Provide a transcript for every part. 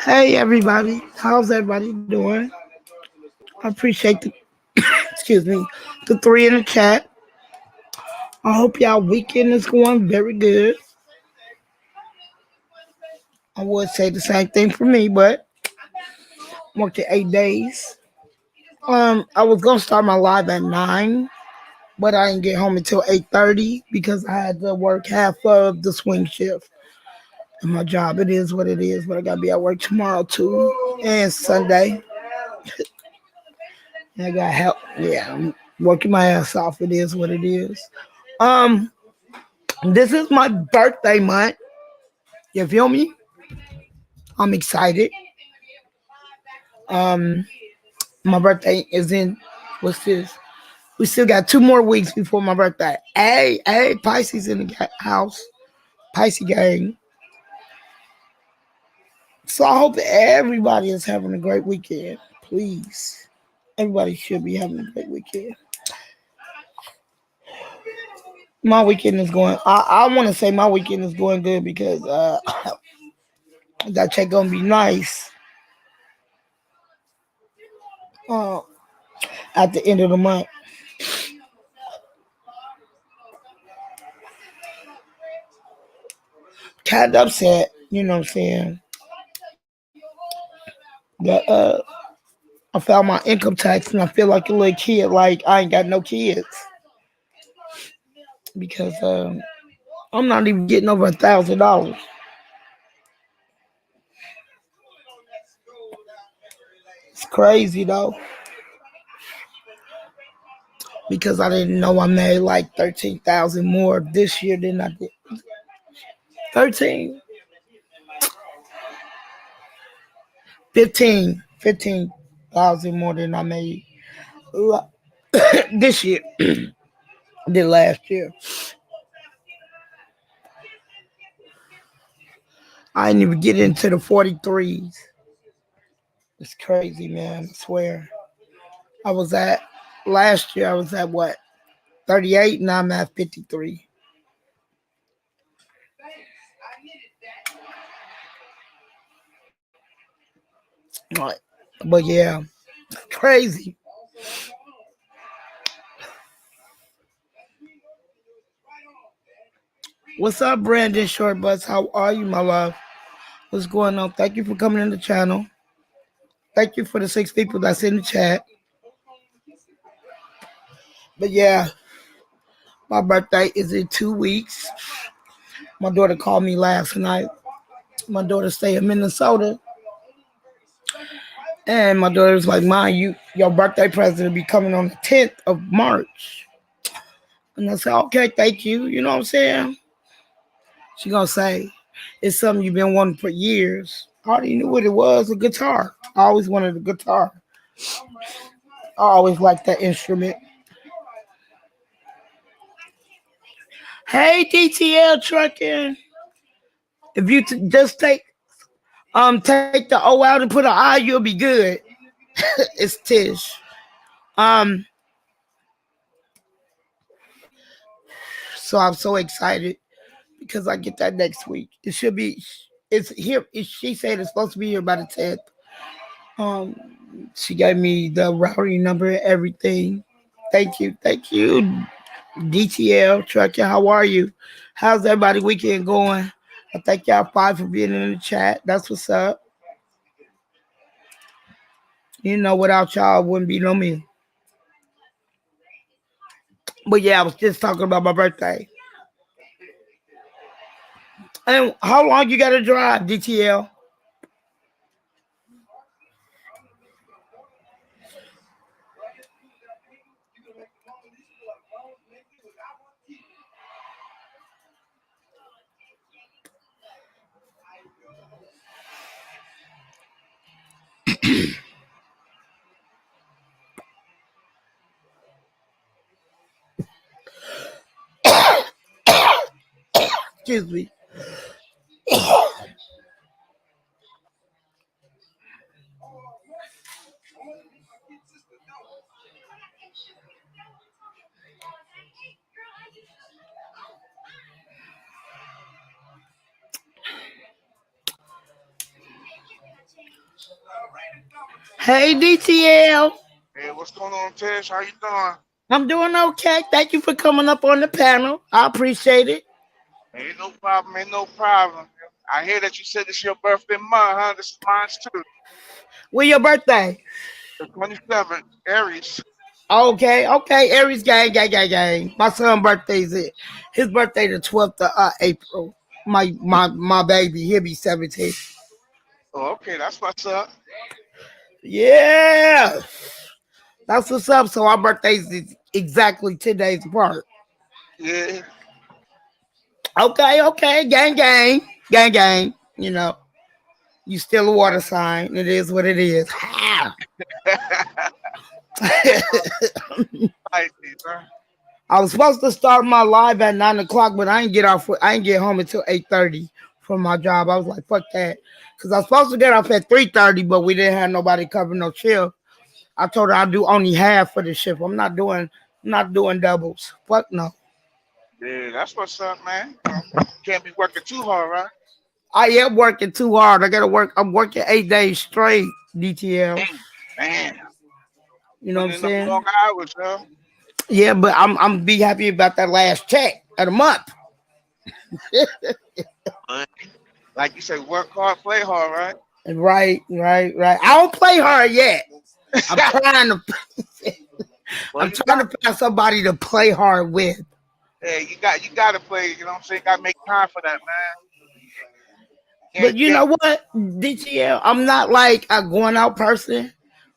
Hey everybody, how's everybody doing? I appreciate the excuse me, the three in the chat. I hope y'all weekend is going very good. I would say the same thing for me, but I'm working 8 days. I was gonna start my live at 9, but I didn't get home until 8:30 because I had to work half of the swing shift. And my job, it is what it is, but I gotta be at work tomorrow too and Sunday. And I got help. Yeah, I'm working my ass off. It is what it is. Um, this is my birthday month. You feel me? I'm excited. Um, my birthday is in what's this? We still got 2 more weeks before my birthday. Hey, Pisces in the house. Pisces gang. So I hope everybody is having a great weekend. Please. Everybody should be having a great weekend. My weekend is going. I want to say my weekend is going good because that check gonna be nice uh, at the end of the month. Kind of upset, you know what I'm saying? That I filed my income tax and I feel like a little kid, like I ain't got no kids because I'm not even getting over $1,000. It's crazy though because I didn't know I made like 13,000 more this year than I did. 13, 15,000 more than I made this year than last year. I didn't even get into the 43s. It's crazy, man. I swear. I was at last year. I was at what 38. Now I'm at 53. Right. But yeah, crazy. What's up, Brandon Short Bus? How are you, my love? What's going on? Thank you for coming in the channel. Thank you for the 6 people that's in the chat. But yeah, my birthday is in 2 weeks. My daughter called me last night. My daughter stay in Minnesota. And my daughter's like, "Mom, your birthday present will be coming on the 10th of March." And I said, "Okay, thank you." You know what I'm saying? She gonna say, "It's something you've been wanting for years." I already knew what it was, a guitar. I always wanted a guitar. I always liked that instrument. Hey, DTL trucking. If you just take the O out and put an I, you'll be good. It's Tish. Um, so I'm so excited because I get that next week. It should be. It's here. She said it's supposed to be here by the 10th. Um, she gave me the routing number and everything. Thank you, DTL trucking. How are you? How's everybody weekend going? I thank y'all five for being in the chat. That's what's up. You know, without y'all, wouldn't be no me. But yeah, I was just talking about my birthday. And how long you got to drive, DTL? Excuse me. Hey, DTL. Hey, what's going on, Tish? How you doing? I'm doing okay. Thank you for coming up on the panel. I appreciate it. Ain't no problem, ain't no problem. I hear that you said this your birthday month, huh? This is mine too. When your birthday? The 27th, Aries. Okay. Aries gang. My son's birthday's it. His birthday the 12th of April. My baby, he'll be 17. Oh, okay, that's what's up. Yeah, that's what's up. So our birthdays is exactly 10 days apart. Yeah. Okay, gang. You know, you still a water sign. It is what it is. Nice, huh? I was supposed to start my live at 9 o'clock, but I didn't get off. I didn't get home until 8:30 from my job. I was like, fuck that, because I was supposed to get off at 3:30, but we didn't have nobody cover no shift. I told her I'd do only half for the shift. I'm not doing doubles. Fuck no. Yeah, that's what's up, man. Can't be working too hard, right? I am working too hard. I gotta work. I'm working 8 days straight, DTL. Damn, man. You know what Putting I'm in them saying? long hours, huh? Yeah, but I'm be happy about that last check of the month. But like you say, work hard, play hard, right? Right, right, right. I don't play hard yet. I'm trying to. Well, I'm you trying got, to find somebody to play hard with. hey, you got to play. You know what I'm saying? Got to make time for that, man. But you Yeah, know what, DTL, I'm not like a going out person.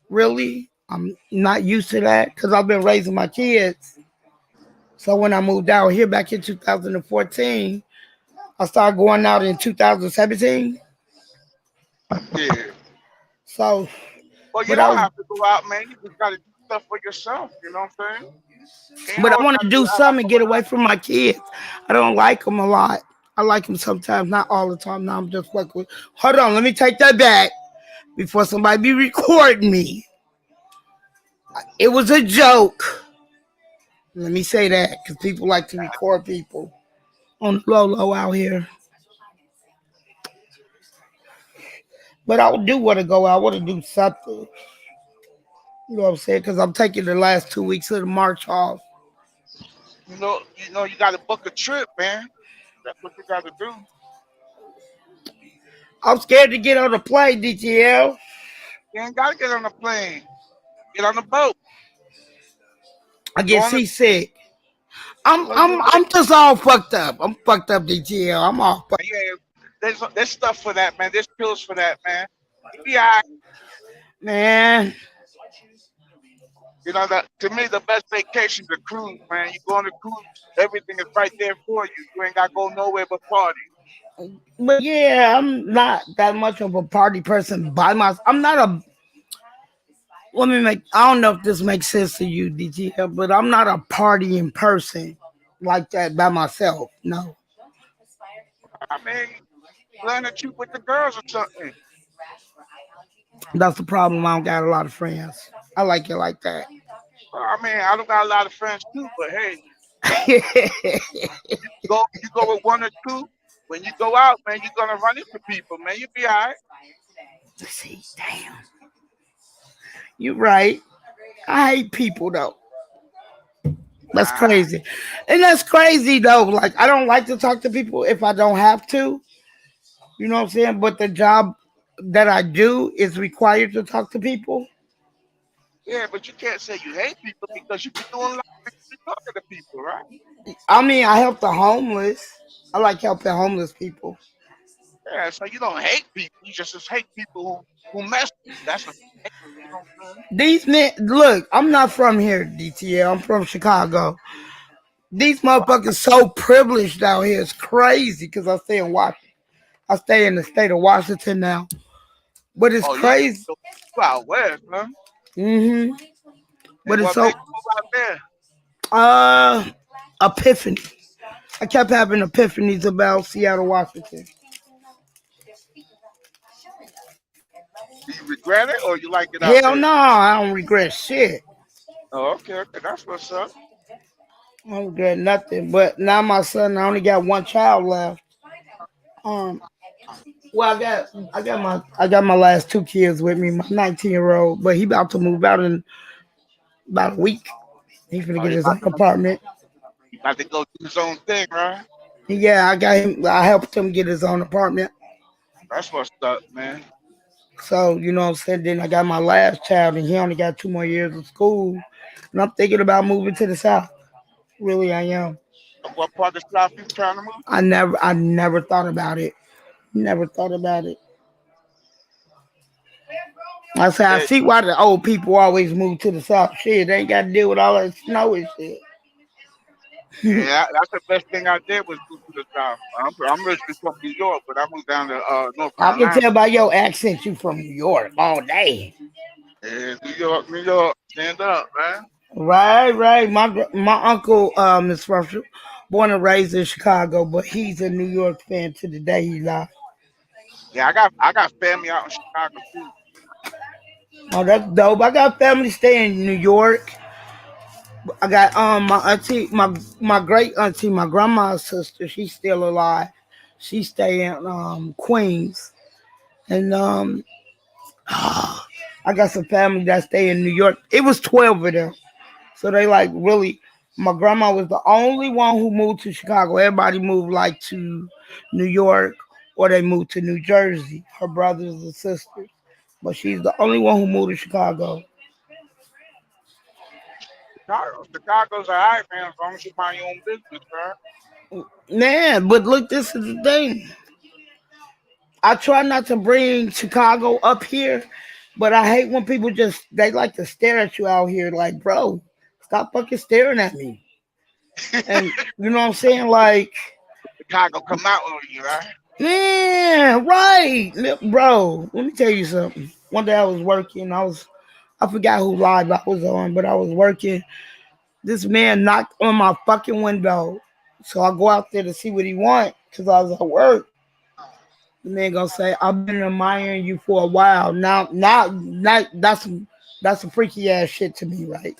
Really, I'm not used to that because I've been raising my kids. So when I moved out here back in 2014, I started going out in 2017. yeah. So, Well, you but I don't was, have to go out, man. You just got to do stuff for yourself. You know what I'm saying? Ain't but I always want got to to be do out something and get going away out. from my kids. I don't like them a lot. I like them sometimes, not all the time. Now I'm just fucking with. Hold on, let me take that back before somebody be recording me. It was a joke. Let me say that because people like to record people on the low low out here. But I do want to go out. I want to do something. You know what I'm saying? Because I'm taking the last 2 weeks of the March off. You got to book a trip, man. That's what you got to do. I'm scared to get on the plane, DTL. You ain't got to get on a plane. Get on the boat. I Go get on the. seasick. No, you ain't I'm just all fucked up. I'm fucked up, DTL. I'm all fucked. yeah, there's stuff for that, man. There's pills for that, man. You be all right. Man, You know that to me the best vacation is a cruise, man. You go on a cruise, everything is right there for you. You ain't got to go nowhere but party. but yeah, I'm not that much of a party person by myself. I'm not a. Let me make. I don't know if this makes sense to you, DTL, but I'm not a partying person like that by myself. No. I mean, plan a trip with the girls or something. That's the problem. I don't got a lot of friends. I like it like that. I mean, I don't got a lot of friends too, but hey, you go with one or two. When you go out, man, you're gonna run into people, man. You be all right. See, damn, you're right. I hate people though. That's Nah, crazy, and that's crazy though. Like I don't like to talk to people if I don't have to. You know what I'm saying? But the job that I do is required to talk to people. yeah, but you can't say you hate people because you be doing a lot of things you talking to people, right? I mean, I help the homeless. I like helping homeless people. Yeah, so you don't hate people. You just hate people who mess with you. That's what you hate. You know what I'm saying? These men, look, I'm not from here, DTL. I'm from Chicago. These Well, motherfuckers so privileged out here. It's crazy because I stay in Washington. I stay in the state of Washington now, but it's oh, you crazy. you out west, huh? hmm But And it's what so made you move out there? uh epiphany. I kept having epiphanies about Seattle, Washington. Do you regret it or you like it out Hell there? no, I don't regret shit. Oh, okay, okay, that's what's up. I don't regret nothing. But now my son, I only got one child left. Um, well, I got my last two kids with me. My 19-year-old, but he about to move out in about a week. He's gonna Oh, get his own apartment. he about to go do his own thing, right? Yeah, I got him. I helped him get his own apartment. That's what's up, man. So you know what I'm saying. Then I got my last child, and he only got 2 more years of school. And I'm thinking about moving to the south. Really, I am. What part of the South you trying to move to? I never thought about it. Never thought about it. I said, I Yeah, see why the old people always move to the south. Shit, they ain't got to deal with all that snow and shit. yeah, that's the best thing I did was move to the South. I'm originally from New York, but I moved down to North I can Carolina. tell by your accent you from New York all day. Yeah, New York, stand up, man. Right, right. My uncle is from born and raised in Chicago, but he's a New York fan to the day he died. Yeah, I got family out in Chicago too. Oh, that's dope. I got family staying in New York. I got my auntie, my great auntie, my grandma's sister. She's still alive. She stay in Queens, and I got some family that stay in New York. It was 12 of them, so they like really. My grandma was the only one who moved to Chicago. Everybody moved like to New York or they moved to New Jersey. Her brothers and sisters, but she's the only one who moved to Chicago. Chicago's alright, man, as long as you mind your own business, bro. Man, but look, this is the thing. I try not to bring Chicago up here, but I hate when people just they like to stare at you out here. Like, bro, stop fucking staring at me. And you know what I'm saying? Like, Chicago come out on you, right? man, right, bro. Let me tell you something. One day I was working. I forgot who live I was on, but I was working. This man knocked on my fucking window, so I go out there to see what he want because I was at work. The man gonna say, "I've been admiring you for a while. Now, that's some freaky ass shit to me, right?"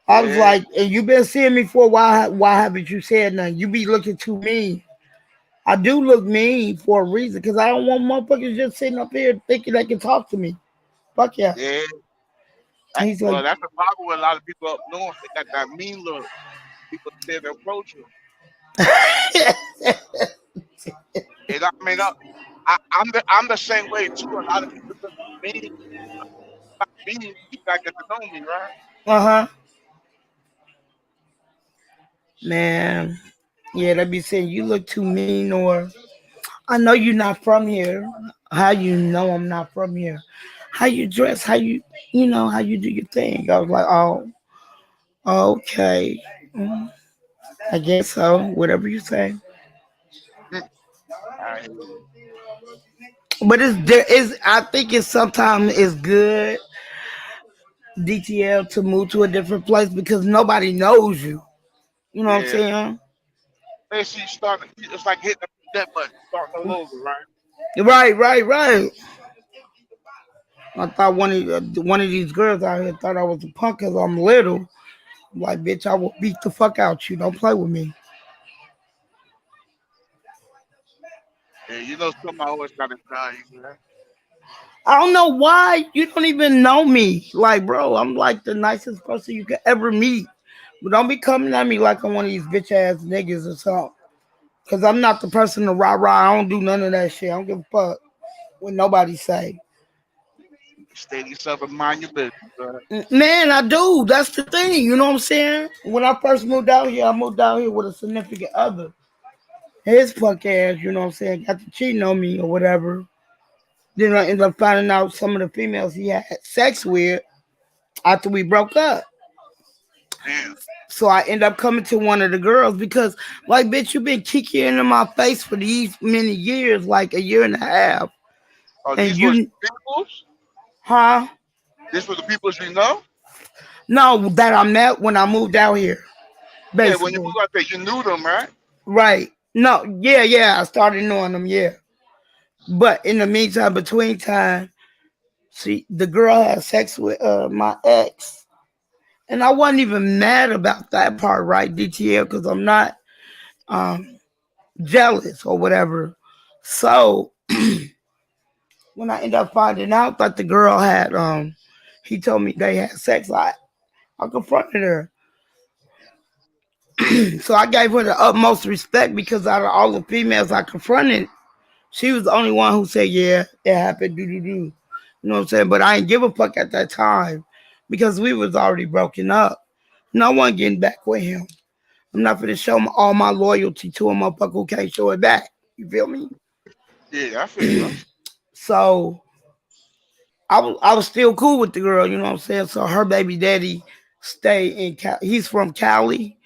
I was Yeah, like, "And you been seeing me for a while. Why haven't you said nothing? You be looking too mean." I do look mean for a reason, because I don't want motherfuckers just sitting up here thinking they can talk to me. Fuck yeah. yeah. And he's like, Well, that's the problem with a lot of people up north. They got that mean look. People scared to approach you. And I mean, I'm the same way too. A lot of people look mean, mean. You gotta get to know me, right? uh huh, man. Yeah, they be saying you look too mean, or I know you're not from here. How you know I'm not from here? How you dress? How you do your thing? I was like, oh, okay. Mm, I guess so. Whatever you say. I hear you. But it's there is. I think it's sometimes it's good DTL to move to a different place because nobody knows you. You know what I'm Yeah. saying? Basically, you start. It's like hitting a that button, starting all over, right? Right, right, right. I thought one of these girls out here thought I was a punk because I'm little. I'm like, bitch, I will beat the fuck out you. Don't play with me. Yeah, you know, somebody always gotta tell you, man. I don't know why you don't even know me. Like, bro, I'm like the nicest person you could ever meet. But don't be coming at me like I'm one of these bitch ass niggas or something. Cause I'm not the person to rah rah. I don't do none of that shit. I don't give a fuck what nobody say. Stay to yourself and mind your business, right? Man, I do. That's the thing. You know what I'm saying? When I first moved out here, I moved out here with a significant other. His fuck ass, you know what I'm saying, got to cheating on me or whatever. Then I ended up finding out some of the females he had sex with after we broke up. Damn. So I end up coming to one of the girls because, like, bitch, you been kicking in my face for these many years, like a year and a half. Oh, And these was you, peoples. huh? This was the peoples you know. No, that I met when I moved out here, Yeah, when you basically. moved out there, you knew them, right? Right. No, yeah, yeah, I started knowing them, yeah. But in the meantime, between time, see, the girl had sex with my ex. And I wasn't even mad about that part, right, DTL, because I'm not um, jealous or whatever. So when I ended up finding out that the girl had, he told me they had sex, I confronted her. So I gave her the utmost respect because out of all the females I confronted, she was the only one who said, yeah, it happened, do do do. You know what I'm saying? But I didn't give a fuck at that time because we was already broken up. No one getting back with him. I'm not gonna show all my loyalty to a motherfucker who can't show it back. You feel me? Yeah, I feel you. So I was still cool with the girl, you know what I'm saying? So her baby daddy stay in he's from Cali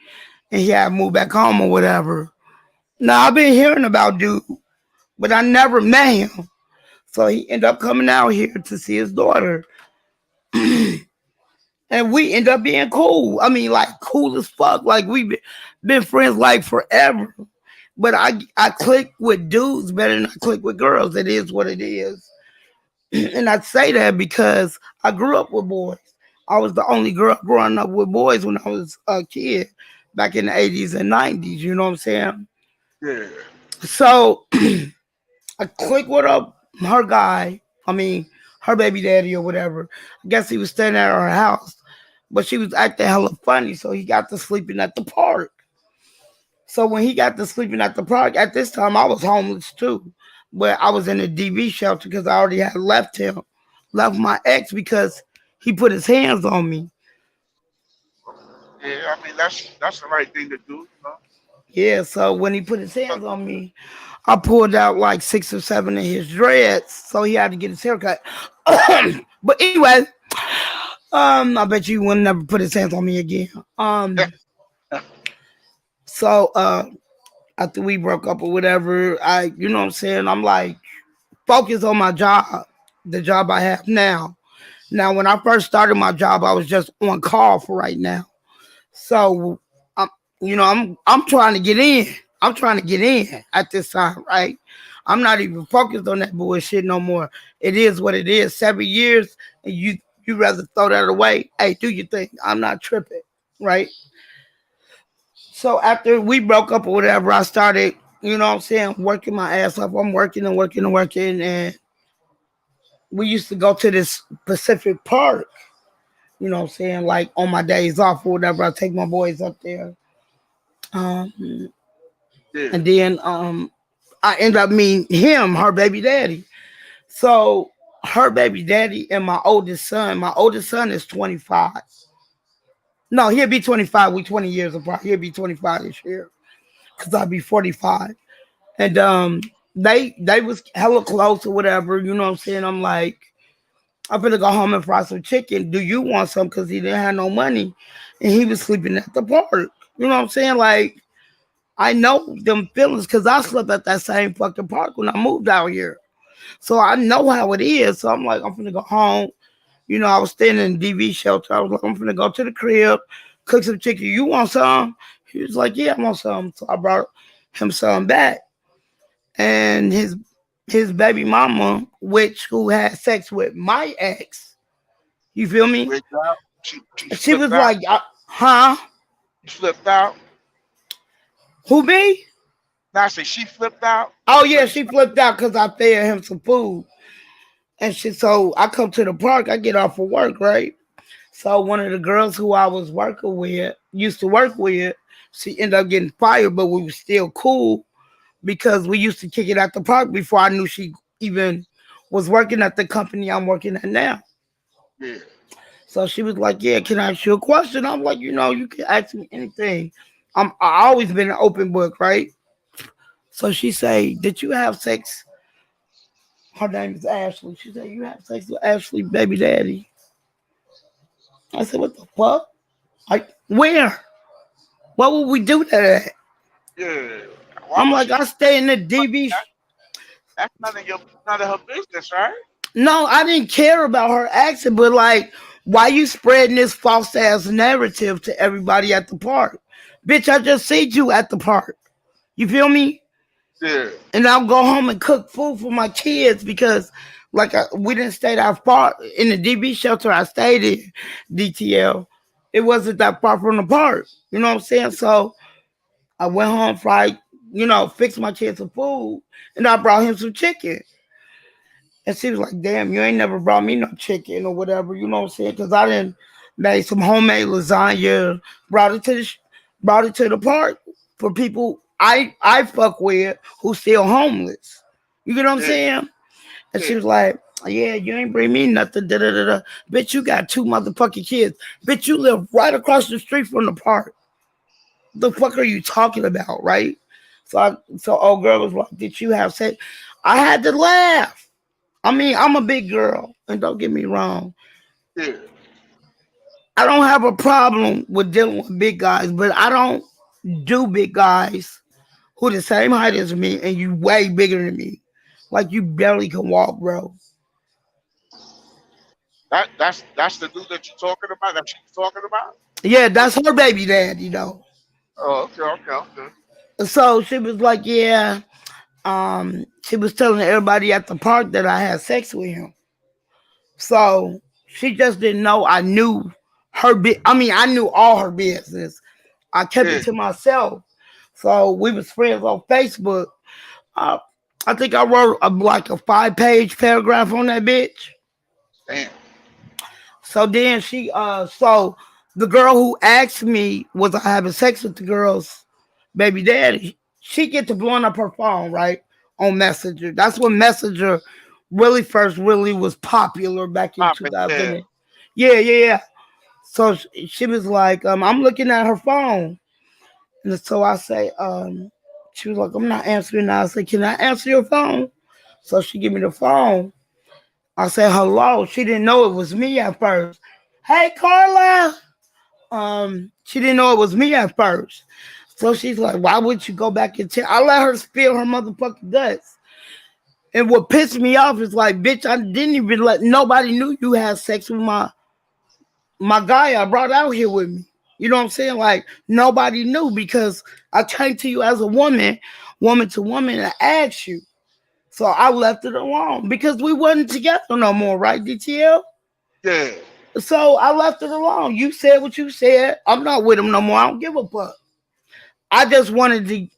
and he had moved back home or whatever. Now I've been hearing about dude, but I never met him. So he ended up coming out here to see his daughter. And we end up being cool. I mean, like cool as fuck. Like we've been friends like forever. But I click with dudes better than I click with girls. It is what it is. And I say that because I grew up with boys. I was the only girl growing up with boys when I was a kid back in the 80s and 90s. You know what I'm saying? Yeah. So I clicked with her guy. I mean, her baby daddy or whatever. I guess he was staying at her house, but she was acting hella funny, so he got to sleeping at the park. So when he got to sleeping at the park, at this time I was homeless too, but I was in a DV shelter because I already had left my ex because he put his hands on me. Yeah, I mean that's the right thing to do, you know. Yeah, so when he put his So, hands on me, I pulled out like 6 or 7 of his dreads, so he had to get his hair cut. But anyway, I bet you he would never put his hands on me again. So after we broke up or whatever, you know what I'm saying, I'm like focused on my job, the job I have now. Now, when I first started my job, I was just on call for right now. So, I'm trying to get in. I'm trying to get in at this time, right? I'm not even focused on that bullshit no more. It is what it is. 7 years, and you rather throw that away. Hey, do your thing. I'm not tripping, right? So after we broke up or whatever, I started, you know what I'm saying, working my ass off. I'm working and working and working, and we used to go to this Pacific Park. You know what I'm saying, like on my days off or whatever. I take my boys up there. Um, yeah. and then I end up meeting him, her baby daddy. So her baby daddy and my oldest son. My oldest son is 25. No, he'll be 25. We 20 years apart. He'll be 25 this year because I'll be 45. And they was hella close or whatever. You know what I'm saying? I'm like, I'm gonna go home and fry some chicken. Do you want some? Because he didn't have no money, and he was sleeping at the park. You know what I'm saying? Like, I know them feelings because I slept at that same fucking park when I moved out here. So I know how it is. So I'm like, I'm gonna go home. You know, I was staying in a DV shelter. I was like, I'm gonna go to the crib, cook some chicken. You want some? He was like, yeah, I want some. So I brought him some back. And his baby mama, which who had sex with my ex, you feel me? Wait out. She She flipped was out. like, huh? She flipped out. Who, me? Now I say she flipped out. Oh So yeah, you she flipped out because I fed him some food. And shit, so I come to the park, I get off of work, right? So one of the girls who I was working with, used to work with, she ended up getting fired, but we were still cool because we used to kick it at the park before I knew she even was working at the company I'm working at now. yeah. So she was like, yeah, can I ask you a question? I'm like, you can ask me anything. I always been an open book, right? So she say, did you have sex? Her name is Ashley. She said, you have sex with Ashley, baby daddy. I said, what the fuck? Where? What would we do that at? Yeah. Why I'm would like, she I do stay in the DB. that? That's none of her business, right? No, I didn't care about her accent, but like, why you spreading this false ass narrative to everybody at the park? Bitch, I just seen you at the park. You feel me? Yeah. And I'll go home and cook food for my kids because, like, we didn't stay that far in the DB shelter I stayed in, DTL. It wasn't that far from the park. You know what I'm saying? So I went home, fried, fixed my kids some food, and I brought him some chicken. And she was like, damn, you ain't never brought me no chicken or whatever, you know what I'm saying? Because I didn't made some homemade lasagna, brought it to brought it to the park for people I fuck with who still homeless. You get what I'm Yeah. saying? And Yeah. she was like, yeah, you ain't bring me nothing. Da, da, da, da. Bitch, you got two motherfucking kids. Bitch, you live right across the street from the park. The fuck are you talking about, right? So old girl was like, did you have sex? I had to laugh. I mean, I'm a big girl, and don't get me wrong. Yeah. I don't have a problem with dealing with big guys, but I don't do big guys who the same height as me and you way bigger than me. Like you barely can walk, bro. That's the dude that you're talking about. That she's talking about. Yeah, that's her baby dad. Oh, okay, okay, okay. So she was like, yeah. She was telling everybody at the park that I had sex with him. So she just didn't know I knew. I mean, I knew all her business. I kept it Yeah, to myself. So we was friends on Facebook. Uh, I think I wrote like a 5-page paragraph on that bitch. damn. So then so the girl who asked me was I having sex with the girl's baby daddy, she get to blowing up her phone, right? On Messenger. That's when Messenger really first really was popular back in Pop it, 2000. yeah. Yeah, yeah, yeah. So she was like, I'm looking at her phone. And so I say, she was like, I'm not answering now. I said, can I answer your phone? So she give me the phone. I said, hello. She didn't know it was me at first. Hey, Carla. She didn't know it was me at first. So she's like, why would you go back and tell? I let her spill her motherfucking guts. And what pissed me off is like, bitch, I didn't even let nobody knew you had sex with my guy I brought out here with me. You know what I'm saying? Like nobody knew because I came to you as a woman to woman, and asked you. So I left it alone because we wasn't together no more, right, DTL? Yeah. So I left it alone. You said what you said. I'm not with him no more. I don't give a fuck. I just wanted to.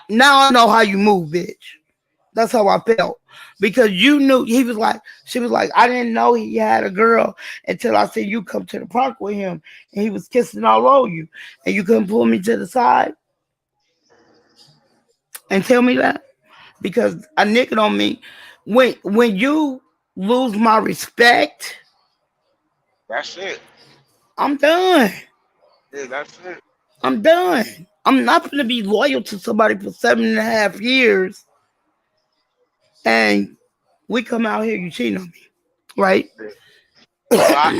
Now I know how you move, bitch. That's how I felt because you knew he was like. She was like, I didn't know he had a girl until I said you come to the park with him, and he was kissing all over you, and you couldn't pull me to the side and tell me that because a nigga on me. When you lose my respect, That's it. I'm done. Yeah, that's it. I'm done. I'm not going to be loyal to somebody for 7.5 years and we come out here, you cheating on me, right? Yeah. Well,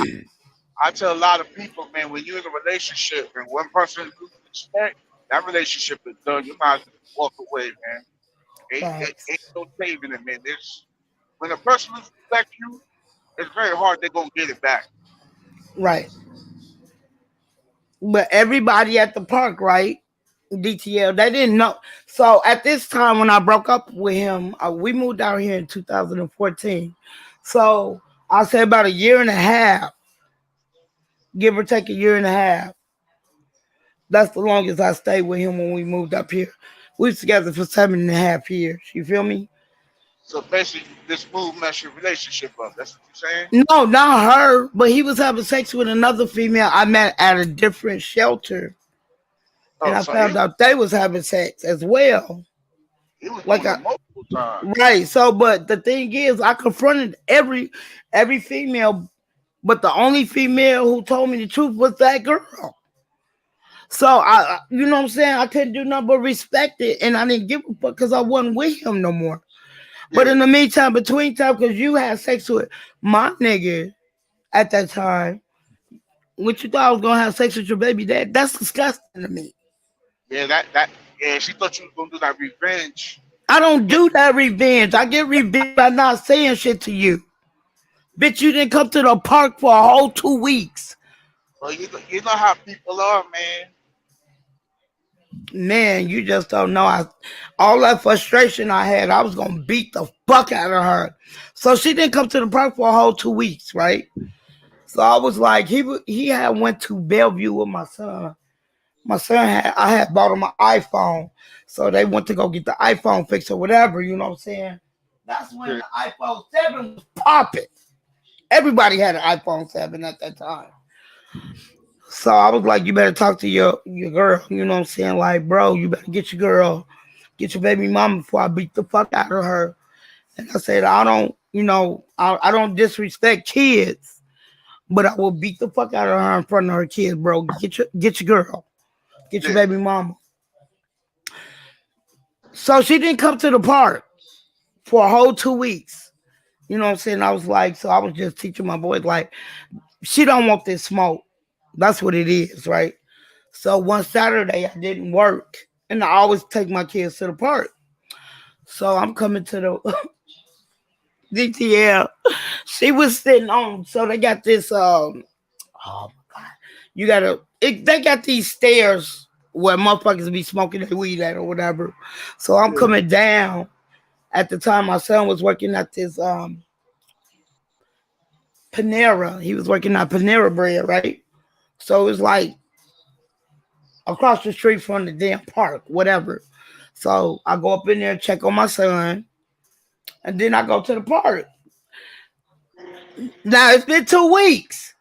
I tell a lot of people, man, when you're in a relationship and one person loses respect, that relationship is done. You might as well walk away, man. Ain't Facts. no saving it, man. When a person loses respect you, it's very hard they're gonna get it back. Right. But everybody at the park, right? DTL, they didn't know. So at this time when I broke up with him, we moved out here in 2014. So I say about a year and a half, give or take a year and a half. That's the longest I stayed with him when we moved up here. We was together for 7.5 years. You feel me? So basically, this move messed your relationship up. That's what you're saying. No, not her, but he was having sex with another female I met at a different shelter, and Oh, I so he found out they was having sex as well. he was Like doing I it multiple times. right. So, but the thing is, I confronted every female, but the only female who told me the truth was that girl. So you know what I'm saying? I couldn't do nothing but respect it, and I didn't give a fuck because I wasn't with him no more. But Yeah. in the meantime, between time, because you had sex with my nigga at that time, what you thought I was gonna have sex with your baby dad? That's disgusting to me. Yeah, that yeah, she thought you was gonna do that revenge. I don't Yeah, do that revenge. I get revenge by not saying shit to you. Bitch, you didn't come to the park for a whole 2 weeks. but you know how people are, man. Man, you just don't know. All that frustration I had, I was gonna beat the fuck out of her. So she didn't come to the park for a whole 2 weeks, right? So I was like, he had went to Bellevue with my son. My son I had bought him an iPhone, so they went to go get the iPhone fixed or whatever. You know what I'm saying? That's when Yeah, the iPhone 7 was popping. Everybody had an iPhone 7 at that time. So I was like, you better talk to your girl. You know what I'm saying? Like, bro, you better get your girl, get your baby mama before I beat the fuck out of her. And I said, I don't, I don't disrespect kids, but I will beat the fuck out of her in front of her kids, bro. Get your girl, get your yeah. baby mama. So she didn't come to the park for a whole 2 weeks. You know what I'm saying? I was like, so I was just teaching my boys like, she don't want this smoke. That's what it is, right? So one Saturday I didn't work, and I always take my kids to the park. So I'm coming to the DTL. She was sitting on. So they got this. Oh my god, you gotta. They got these stairs where motherfuckers be smoking their weed at or whatever. So I'm Yeah. coming down. At the time, my son was working at this Panera. He was working at Panera Bread, right? So it was like across the street from the damn park, whatever. So I go up in there, check on my son, and then I go to the park. Now it's been 2 weeks.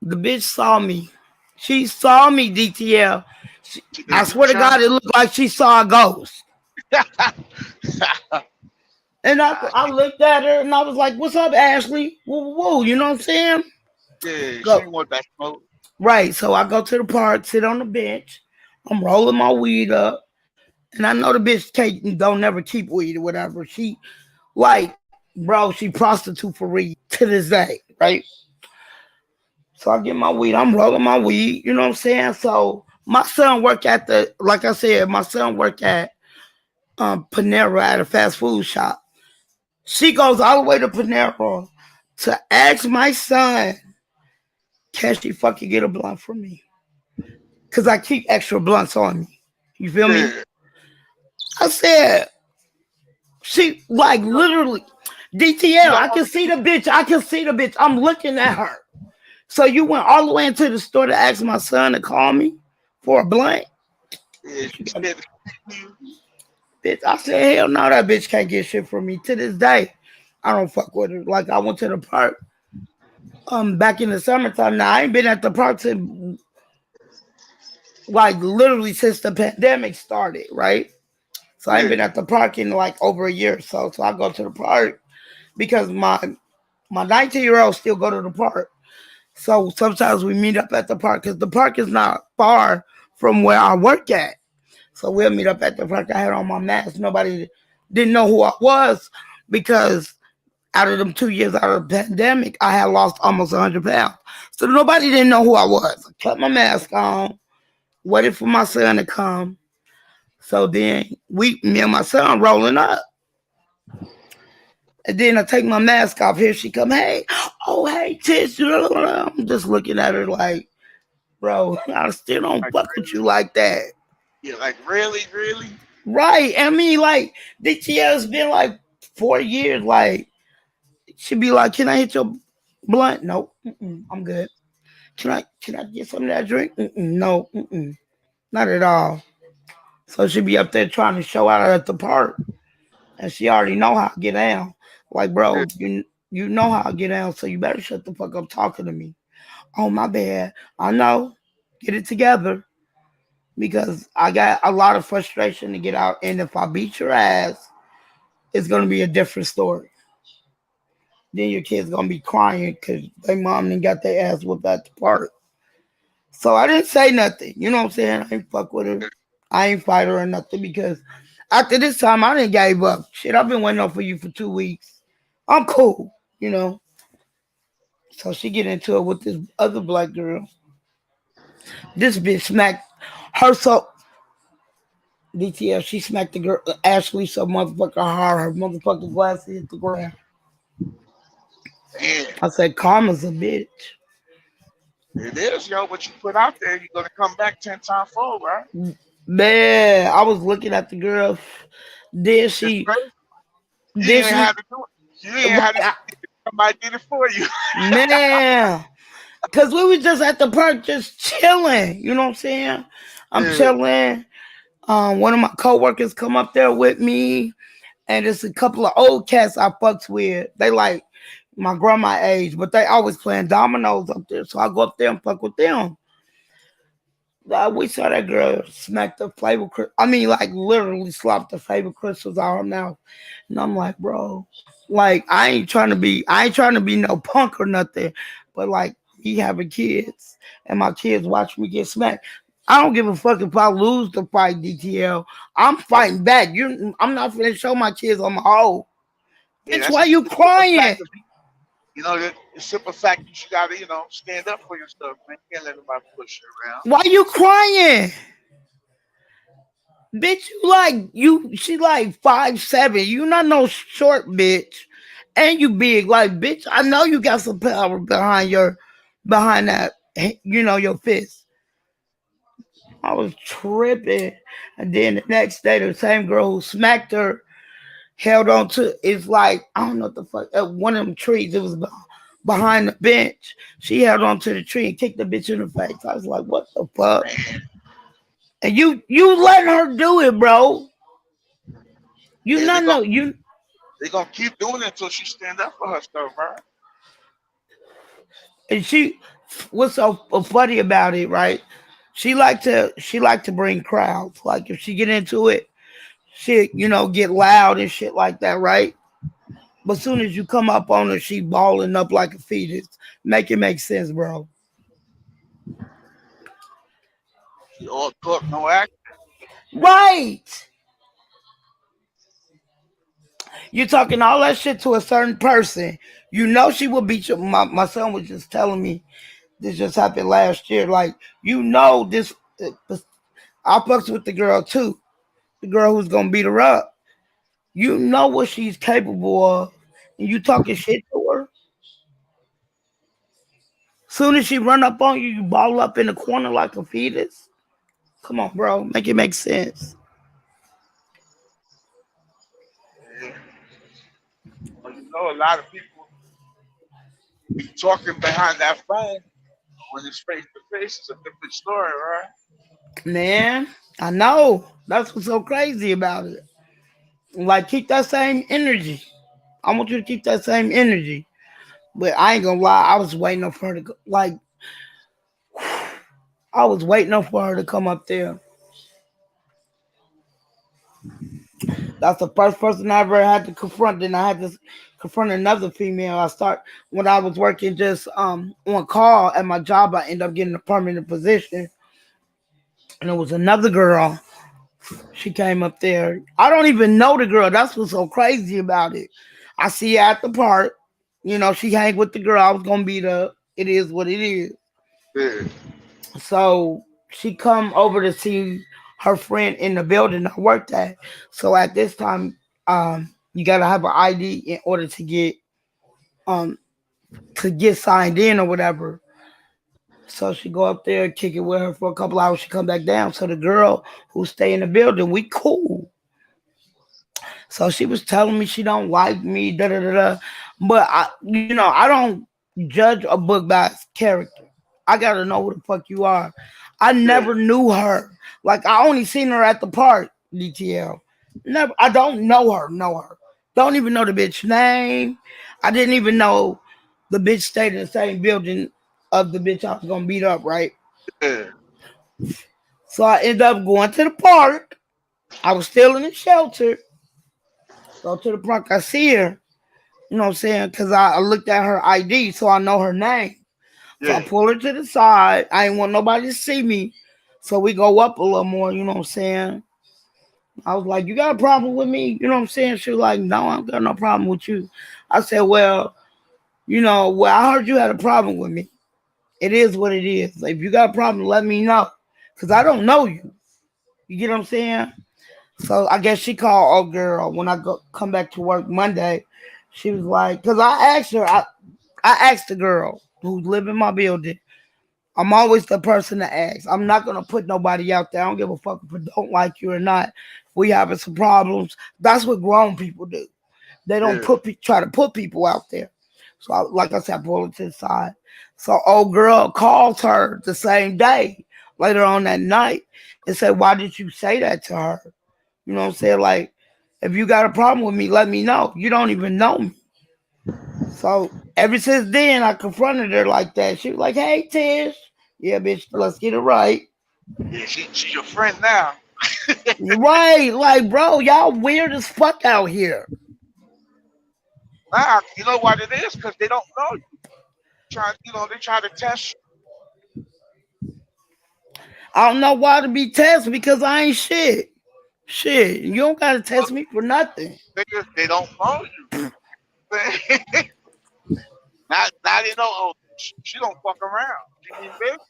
The bitch saw me. She saw me, DTL. She I did swear to return. God, it looked like she saw a ghost. And I looked at her and I was like, "What's up, Ashley? Woo, woo, woo." You know what I'm saying? Yeah, she Go didn't want that smoke. right. So I go to the park, sit on the bench. I'm rolling my weed up, and I know the bitch don't never keep weed or whatever. She like, bro, she prostitute for weed to this day, right? So I get my weed. I'm rolling my weed. You know what I'm saying? So my son work at the, like I said, my son work at Panera at a fast food shop. She goes all the way to Panera to ask my son, can she fucking get a blunt for me? Cause I keep extra blunts on me. You feel me? Yeah. I said, she like You know, literally you DTL. know I how can see the bitch. I can see the bitch. I'm looking at her. So you went all the way into the store to ask my son to call me for a blunt? yeah, You she got scared to speak to you. bitch. I said, hell no, that bitch can't get shit from me. To this day, I don't fuck with her. Like I went to the park back in the summertime. Now I ain't been at the park since like literally since the pandemic started, right? So I ain't Yeah. been at the park in like over a year or so. So I go to the park because my 19-year-old still go to the park. So sometimes we meet up at the park because the park is not far from where I work at. So we'll meet up at the park. I had on my mask. Nobody didn't know who I was because out of them 2 years out of the pandemic, I had lost almost 100 pounds. So nobody didn't know who I was. I kept my mask on, waited for my son to come. So then me and my son rolling up. And then I take my mask off. Here she come. Hey, oh hey, Tish. I'm just looking at her like, bro, I still don't Like fuck with you really? like that. Yeah, like really, really? Right. I mean, like, this year has been like 4 years. Like, she'd be like, can I hit your blunt? No, I'm good. Can I get some of that drink? No, not at all. So she'd be up there trying to show out at the park. And she already know how to get down. Like, Yeah. bro, you know how to get down, so you better shut the fuck up talking to me. Oh my bad. I know. Get it together. Because I got a lot of frustration to get out. And if I beat your ass, it's gonna be a different story. Then your kids gonna be crying because their mom didn't got their ass whooped at the park. So I didn't say nothing. You know what I'm saying? I ain't fuck with her. I ain't fight her or nothing because after this time I didn't gave up. Shit, I've been waiting on for you for 2 weeks. I'm cool, you know. So she get into it with this other black girl. This bitch smacked her so DTL. She smacked the girl Ashley so motherfucking hard. Her motherfucking glasses hit the ground. Damn. I said, "Karma's a bitch." It is, yo. What you put out there, you're gonna come back 10 times forward, right? Man, I was looking at the girl. Then It's she, crazy. You then didn't she, have to do it. You didn't have to. Somebody did it for you. man, because we was just at the park just chilling. You know what I'm saying? I'm Yeah. chilling. One of my coworkers come up there with me, and it's a couple of old cats I fucks with. They like my grandma age, but they always playing dominoes up there. So I go up there and fuck with them. We saw that girl smack the flavor. I mean, like literally slop the flavor crystals out her mouth, and I'm like, bro, like I ain't trying to be no punk or nothing, but like me having kids and my kids watch me get smacked. I don't give a fuck if I lose the fight, DTL. I'm fighting back. I'm not gonna show my kids I'm a hoe. Yeah, Bitch, that's why just you the simple crying? fact of the simple fact you should gotta, stand up for yourself, man. You can't let nobody push you around. Why you crying? Bitch, she like 5'7". You not no short bitch. And you big. Like, bitch, I know you got some power behind that, your fist. I was tripping. And then the next day the same girl who smacked her held on to it's like, I don't know what the fuck, one of them trees. It was behind the bench. She held onto the tree and kicked the bitch in the face. I was like, what the fuck? Man, And you letting her do it, bro. You yeah, not know you they gonna keep doing it until she stand up for her stuff, bro. and she what's so funny about it, right? She like to bring crowds. Like if she get into it, she get loud and shit like that, right? But soon as you come up on her, she balling up like a fetus. Make it make sense, bro. She all talk, no act. Right. You're talking all that shit to a certain person. You know she will beat you. My son was just telling me this just happened last year. Like, this. I fucks with the girl too. The girl who's gonna beat her up. You know what she's capable of. And you talking shit to her. Soon as she run up on you, you ball up in the corner like a fetus. Come on, bro. Make it make sense. Yeah. But you know, a lot of people be talking behind that phone when it's face to face. It's a different story, right? Man, I know. That's what's so crazy about it. Like, keep that same energy. I want you to keep that same energy. But I ain't gonna lie, I was waiting on her to go, like I was waiting on for her to come up there. That's the first person I ever had to confront. Then I had to confront another female. I start when I was working just on call at my job. I ended up getting a permanent position, and it was another girl. She came up there. I don't even know the girl. That's what's so crazy about it. I see her at the park. She hang with the girl. I was gonna beat up. It is what it is. Yeah, So she come over to see her friend in the building I worked at. So at this time, you gotta have an ID in order um to get signed in or whatever. So she go up there, kick it with her for a couple hours. She come back down. So the girl who stay in the building, we cool. So she was telling me she don't like me, da da da da. But I don't judge a book by its character. I gotta know who the fuck you are. I yeah, never knew her. Like I only seen her at the park, DTL. Never. I don't know her. Know her. Don't even know the bitch name. I didn't even know the bitch stayed in the same building of the bitch I was gonna beat up. Right. yeah, So I ended up going to the park. I was still in the shelter. Go to the park. I see her. You know what I'm saying? Because I looked at her ID, so I know her name. So I yeah, pull her to the side. I ain't want nobody to see me. So we go up a little more, you know what I'm saying? I was like, you got a problem with me? You know what I'm saying? She was like, no, I don't got no problem with you. I said, well, I heard you had a problem with me. It is what it is. If you got a problem, let me know. Because I don't know you. You get what I'm saying? So I guess she called old girl when I come back to work Monday. She was like, because I asked the girl who live in my building. I'm always the person to ask. I'm not gonna put nobody out there. I don't give a fuck if I don't like you or not. If we having some problems. That's what grown people do. They don't yeah, try to put people out there. So like I said, I pulled her to the side. So old girl calls her the same day, later on that night, and said, "Why did you say that to her?" You know what I'm saying? Like, if you got a problem with me, let me know. You don't even know me. So ever since then, I confronted her like that. She was like, "Hey, Tish, yeah, bitch, let's get it right." yeah. She's your friend now. Right, like, bro, y'all weird as fuck out here. Now you know what it is because they don't know you. They try to test I don't know why to be tested because I ain't shit. Shit, you don't gotta test me for nothing. you. Niggas, they don't know you. Now they know. Oh, she don't fuck around. She mean business.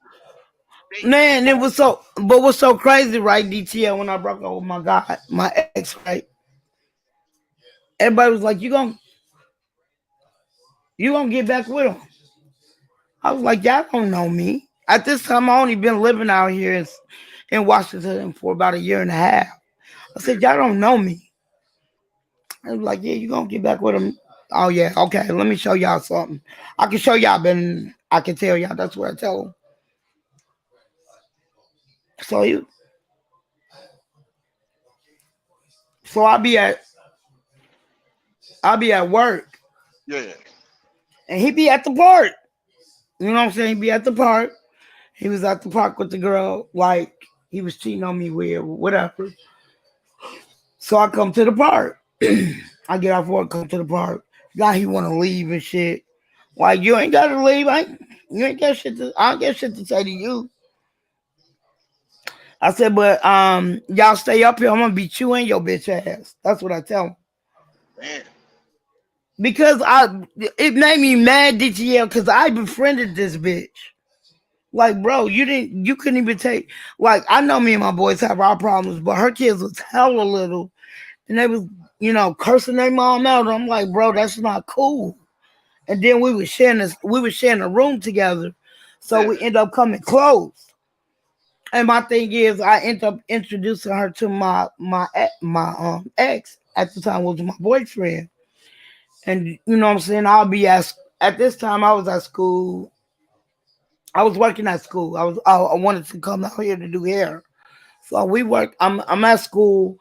She Man, it going. was so, but what's so crazy, right, DTL, when I broke up with my guy, my ex, right? Everybody was like, you gonna get back with him. I was like, y'all don't know me. At this time, I only been living out here in Washington for about a year and a half. I Yeah, said, y'all don't know me. I was like, yeah, you gonna get back with him. Oh yeah, okay. Let me show y'all something. I can show y'all, but I can tell y'all. That's what I tell them. So you, so I'll be at work, Yeah. and he be at the park. You know what I'm saying? He be at the park. He was at the park with the girl, like he was cheating on me with, whatever. So I come to the park. I get off work, come to the park. Now he want to leave and shit. Like you ain't gotta leave. You ain't got shit to. I don't got shit to say to you. I said, but y'all stay up here. I'm gonna beat you and your bitch ass. That's what I tell him. Man. Because it made me mad, DTL, because I befriended this bitch. Like, bro, you couldn't even take. Like, I know me and my boys have our problems, but her kids was hella little, and they was, cursing their mom out. I'm like, bro, that's not cool. And then we were sharing a room together, so Yeah. we end up coming close. And my thing is, I end up introducing her to my ex at the time was my boyfriend, and you know what I'm saying. At this time I was at school. I was working at school. I wanted to come out here to do hair, so we worked. I'm at school,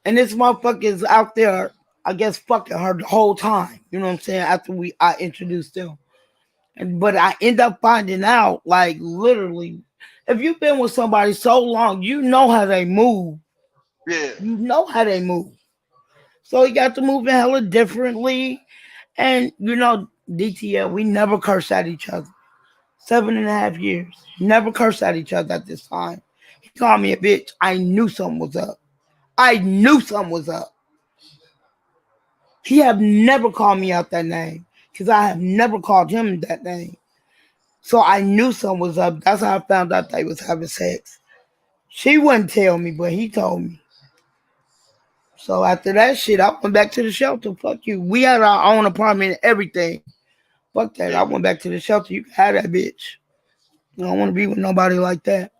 and this motherfucker is out there. I guess fucking her the whole time. You know what I'm saying? After I introduced them. But I end up finding out, like literally, if you've been with somebody so long, you know how they move. Yeah. You know how they move. So he got to move hella differently. And DTL, we never cursed at each other. 7.5 years. Never cursed at each other at this time. He called me a bitch. I knew something was up. I knew something was up. He have never called me out that name. Because I have never called him that name. So I knew something was up. That's how I found out they was having sex. She wouldn't tell me, but he told me. So after that shit, I went back to the shelter. Fuck you. We had our own apartment and everything. Fuck that. I Yeah. went back to the shelter. You can have that bitch. I don't want to be with nobody like that.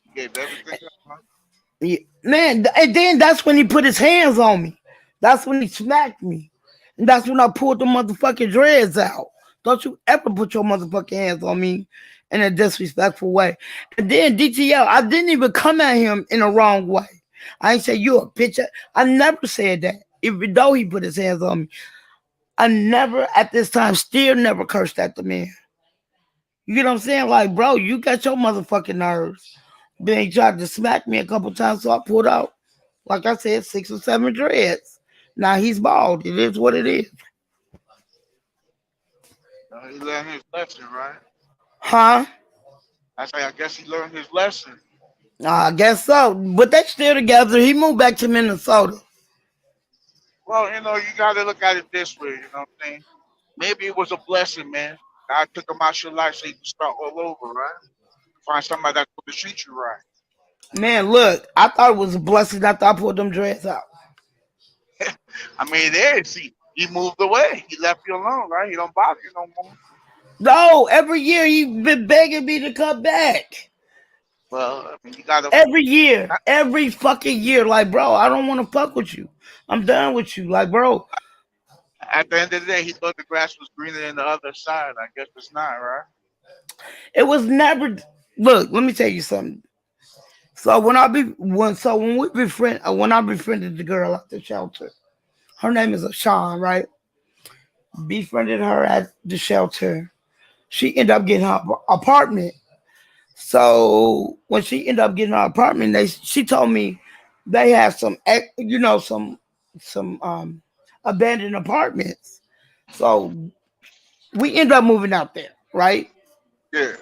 You gave everything up, huh? Yeah. Man, and then that's when he put his hands on me. That's when he smacked me. And that's when I pulled the motherfucking dreads out. Don't you ever put your motherfucking hands on me in a disrespectful way. And then DTL, I didn't even come at him in a wrong way. I ain't say you a bitch. I never said that. Even though he put his hands on me. I never at this time still never cursed at the man. You get what I'm saying? Like, bro, you got your motherfucking nerves. Then he tried to smack me a couple times, so I pulled out, like I said, 6 or 7 dreads. Now he's bald. It is what it is. He learned his lesson, right? Huh? I say, I guess he learned his lesson. I guess so. But they still together. He moved back to Minnesota. Well, you got to look at it this way. You know what I'm saying? Maybe it was a blessing, man. God took him out your life so you can start all over, right? Find somebody that's going to treat you right. Man, look, I thought it was a blessing after I pulled them dreads out. I mean, there, see, he moved away. He left you alone, right? He don't bother you no more. No, every year he been begging me to come back. Well, I mean, you got to. Every year. Every fucking year. Like, bro, I don't want to fuck with you. I'm done with you. Like, bro, At the end of the day, he thought the grass was greener than the other side. I guess it's not, right? it was never. Look, let me tell you something. So when I befriended the girl at the shelter, her name is Sean, right? Befriended her at the shelter. She ended up getting her apartment. So when she ended up getting her apartment, she told me they had some abandoned apartments. So we ended up moving out there, right? Yeah.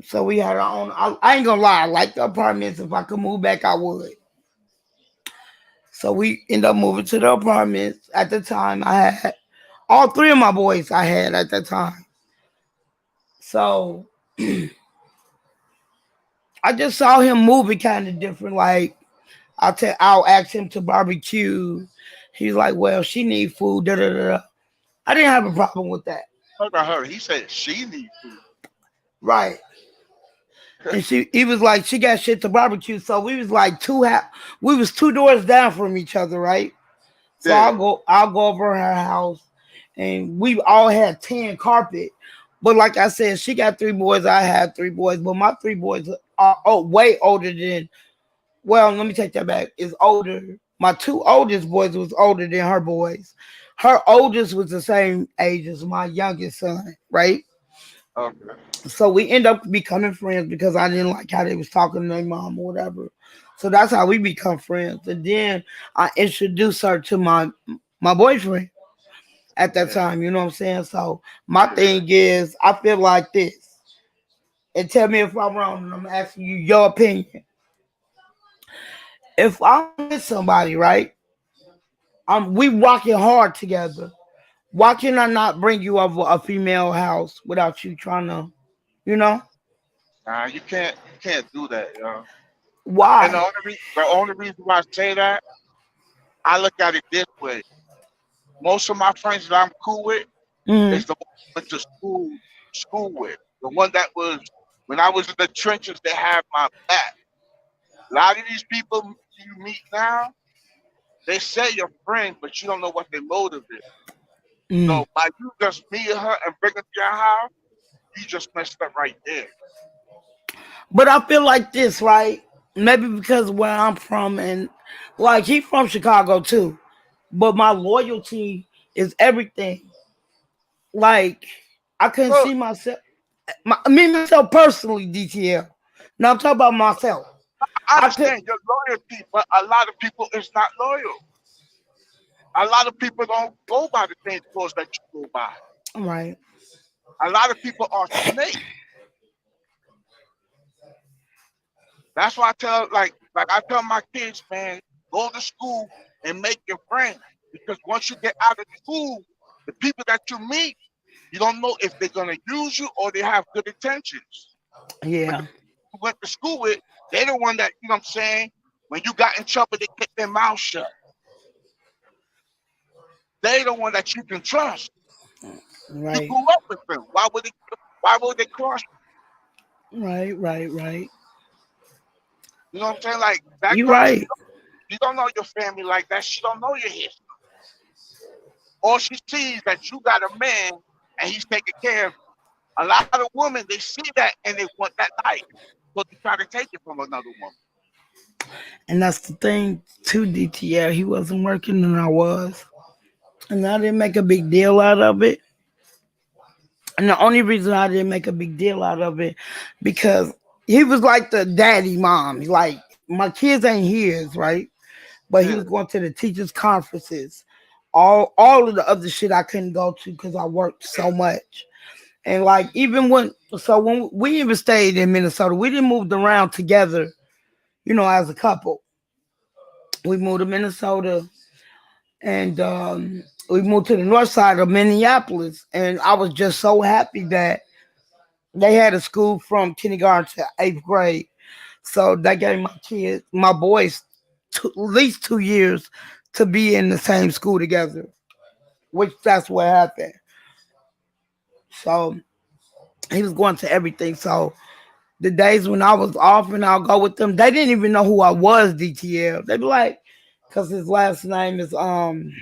So we had our own. I ain't gonna lie, I like the apartments. If I could move back, I would. So we ended up moving to the apartments. At the time, I had all 3 of my boys. I had at that time. So I just saw him moving kind of different. Like I'll ask him to barbecue. He's like, "Well, she need food." Da da da. I didn't have a problem with that, Talk about her. He said she needs food. right? And he was like, she got shit to barbecue. So we was like we was 2 doors down from each other, right? So Yeah. I'll go over her house, and we all had tan carpet. But like I said, she got three boys. I had three boys, but my three boys are way older than. Well, let me take that back. Is older. My two oldest boys was older than her boys. Her oldest was the same age as my youngest son, right? Okay. So we end up becoming friends because I didn't like how they was talking to their mom or whatever. So that's how we become friends. And then I introduced her to my boyfriend at that Yeah. time. You know what I'm saying? So my Yeah. thing is, I feel like this. And tell me if I'm wrong. And I'm asking you your opinion. If I'm with somebody, right? We rocking hard together. Why can I not bring you over a female house without you trying to, you know? Nah, you can't do that, yo. And Why? the only reason why I say that, I look at it this way. Most of my friends that I'm cool with Mm, is the one I went to school with. The one that was when I was in the trenches, they had my back. A lot of these people you meet now, they say you're friends, but you don't know what their motive is. mm. So by you just meeting her and bringing her to your house, you just messed up right there. But I feel like this, right? Maybe because where I'm from, and like he from Chicago too. But my loyalty is everything. Like I couldn't Well, see myself, me myself personally, DTL. Now I'm talking about myself. I I could, understand your loyalty, but a lot of people is not loyal. A lot of people don't go by the same laws that you go by. right. A lot of people are snakes. That's why I tell like I tell my kids, man, go to school and make your friends. Because once you get out of school, the people that you meet, you don't know if they're gonna use you or they have good intentions. But the Yeah. people you went to school with, they're the one that, you know what I'm saying, when you got in trouble, they kept their mouth shut. They the one that you can trust. You Right. grew up with them. Why would they cross Right. Right. Right. you? You know what I'm saying? Like that You girl, she right. you don't know your family like that. She don't know your history. All she sees that you got a man and he's taking care of you. A lot of women, they see that and they want that life. So they try to take it from another woman. And that's the thing too, DTL. He wasn't working and I was. And I didn't make a big deal out of it. And the only reason I didn't make a big deal out of it because he was like the daddy mom. Like my kids ain't his, right? But he Yeah, was going to the teachers conferences, all of the other shit I couldn't go to because I worked so much. And like even when we even stayed in Minnesota, we didn't move around together, as a couple. We moved to Minnesota and we moved to the north side of Minneapolis, and I was just so happy that they had a school from kindergarten to eighth grade. So they gave my boys, at least 2 years to be in the same school together, which that's what happened. So he was going to everything. So the days when I was off and I'll go with them, they didn't even know who I was, DTL. They'd be like, because his last name is Harvey.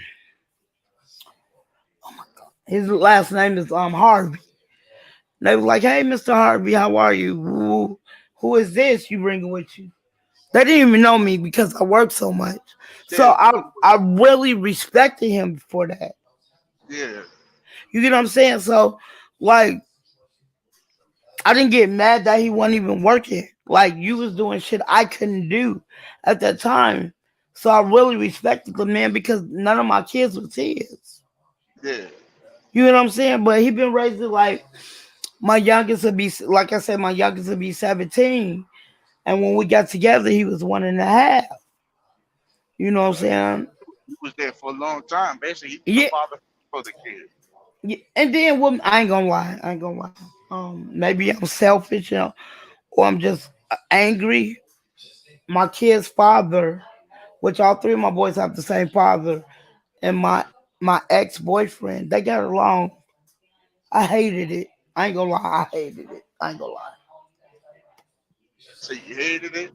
They was like, "Hey, Mr. Harvey, how are you? Who is this you bringing with you?" They didn't even know me because I worked so much. So yeah, you I really respected him for that. yeah, You get what I'm saying? So like I didn't get mad that he wasn't even working. Like you was doing shit I couldn't do at that time. So I really respected the man because none of my kids was his. yeah. You know what I'm saying? But he been raised it like my youngest would be, like I said, my youngest would be 17. And when we got together, he was 1.5. You know what I'm So saying? he was there for a long time. Basically, he was the Yeah. father for the kid. Yeah. And then I ain't gonna lie. I ain't gonna lie. Maybe I'm selfish, or I'm just angry. My kid's father, which all three of my boys have the same father, and my ex boyfriend, they got along. I hated it. I ain't gonna lie. I hated it. I ain't gonna lie. So you hated it.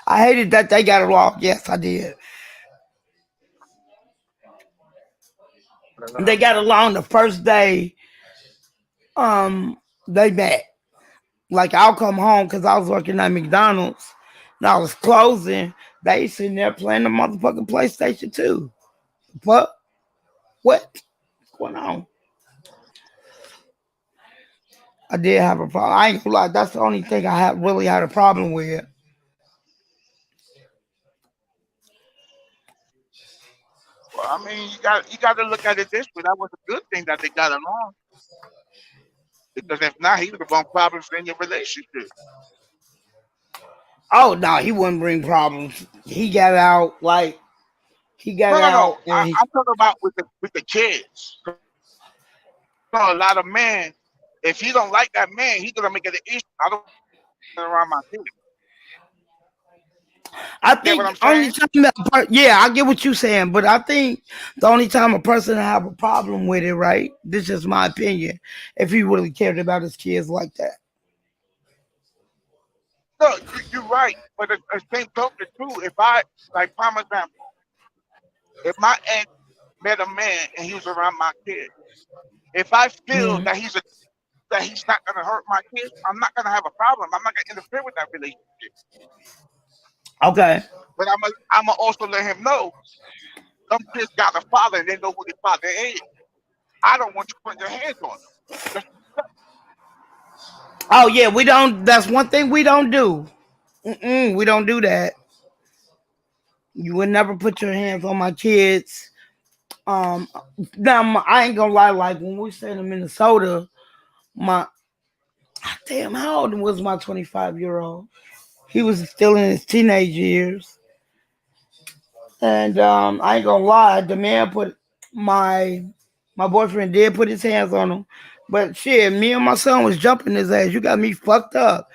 I hated that they got along. Yes, I did. They got along the first day they met. Like I'll come home because I was working at McDonald's and I was closing. They sitting there playing the motherfucking PlayStation 2. What? What's going on? I did have a problem. I ain't gonna lie. That's the only thing I have really had a problem with. Well, I mean, you got to look at it this way. That was a good thing that they got along, because if not, he would have brought problems in your relationship. Oh no, he wouldn't bring problems. He got out like he got No, no, no. out and he, I'm talking about with the kids. No, a lot of men, if he don't like that man, he's gonna make it an issue. I don't want around my kids. I You get what think I'm only saying? time yeah, I get what you're saying, but I think the only time a person have a problem with it, right? This is my opinion. If he really cared about his kids like that. No, you're right. But at the same token too, if I like prime example, if my aunt met a man and he was around my kids, if I feel Mhm. that he's not gonna hurt my kids, I'm not gonna have a problem. I'm not gonna interfere with that relationship. Okay. But I'm gonna also let him know some kids got a father and they know who their father is. I don't want you putting your hands on them. Just Oh yeah, we don't. That's one thing we don't do. We don't do that. You would never put your hands on my kids. Um, now I ain't gonna lie. Like when we stayed in Minnesota, my damn, how old was my 25-year-old? He was still in his teenage years, and I ain't gonna lie. The man put my my boyfriend did put his hands on him, but shit, me and my son was jumping his ass. You got me fucked up.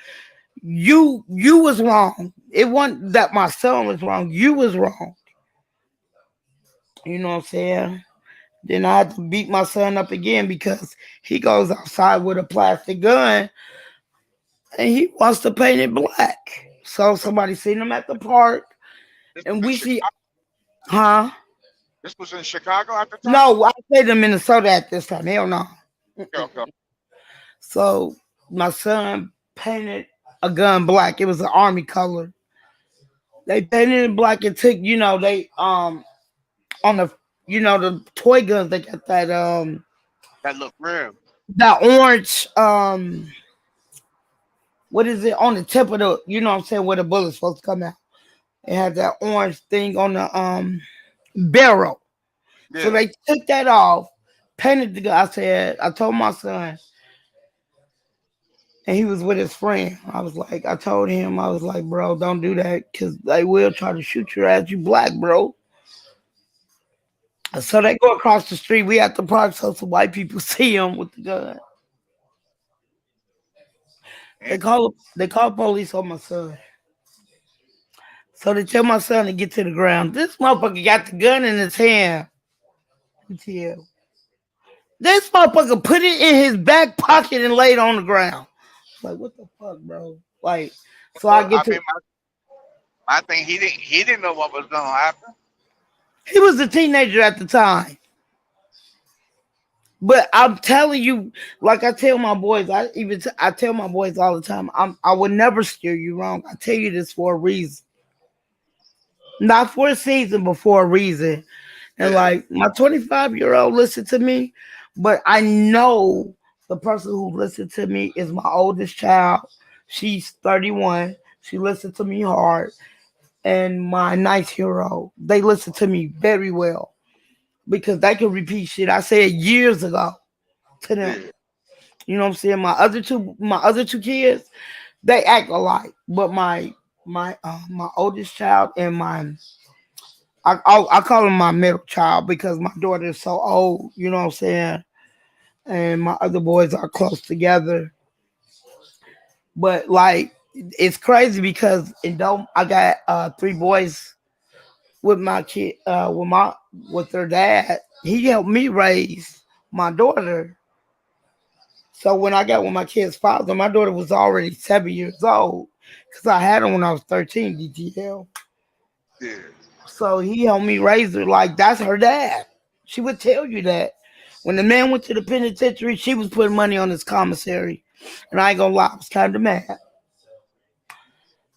You was wrong. It wasn't that my son was wrong. You was wrong. You know what I'm saying? Then I had to beat my son up again because he goes outside with a plastic gun and he wants to paint it black. So somebody seen him at the park this was and in we see, Chicago. huh? This was in Chicago at the time. No, I stayed in Minnesota at this time. Hell no. Okay, okay. So my son painted a gun black. It was an army color. They painted it black and took, they on the the toy guns they got That looked real. that orange what is it on the tip of the what I'm saying where the bullet's supposed to come out. It had that orange thing on the barrel. So Yeah. they took that off, painted the gun. I told my son, and he was with his friend. I told him, I was like, bro, don't do that because they will try to shoot your ass. You black, bro. So they go across the street. We at the park, so some white people see him with the gun. And They call police on my son. So they tell my son to get to the ground. This motherfucker got the gun in his hand. Yeah. This motherfucker put it in his back pocket and laid on the ground. Like, what the fuck, bro? Like, so I well, get I to. mean, my thing, he didn't know what was gonna happen. He was a teenager at the time. But I'm telling you, like I tell my boys, I tell my boys all the time, I would never steer you wrong. I tell you this for a reason, not for a season, but for a reason. And Yeah, like my 25-year-old listened to me, but I know the person who listened to me is my oldest child. She's 31. She listened to me hard. And my 9-year-old, they listen to me very well because they can repeat shit I said years ago to them. yeah, You know what I'm saying? My other two kids, they act alike, but my oldest child and I call him my middle child because my daughter is so old. You know what I'm saying? And my other boys are close together. But like it's crazy because I got three boys with my kid with their dad. He helped me raise my daughter. So when I got with my kid's father, my daughter was already 7 years old because I had her when I was 13. DTL. yeah. So he helped me raise her like that's her dad. She would tell you that. When the man went to the penitentiary, she was putting money on his commissary. And I ain't gonna lie, I was kind of mad.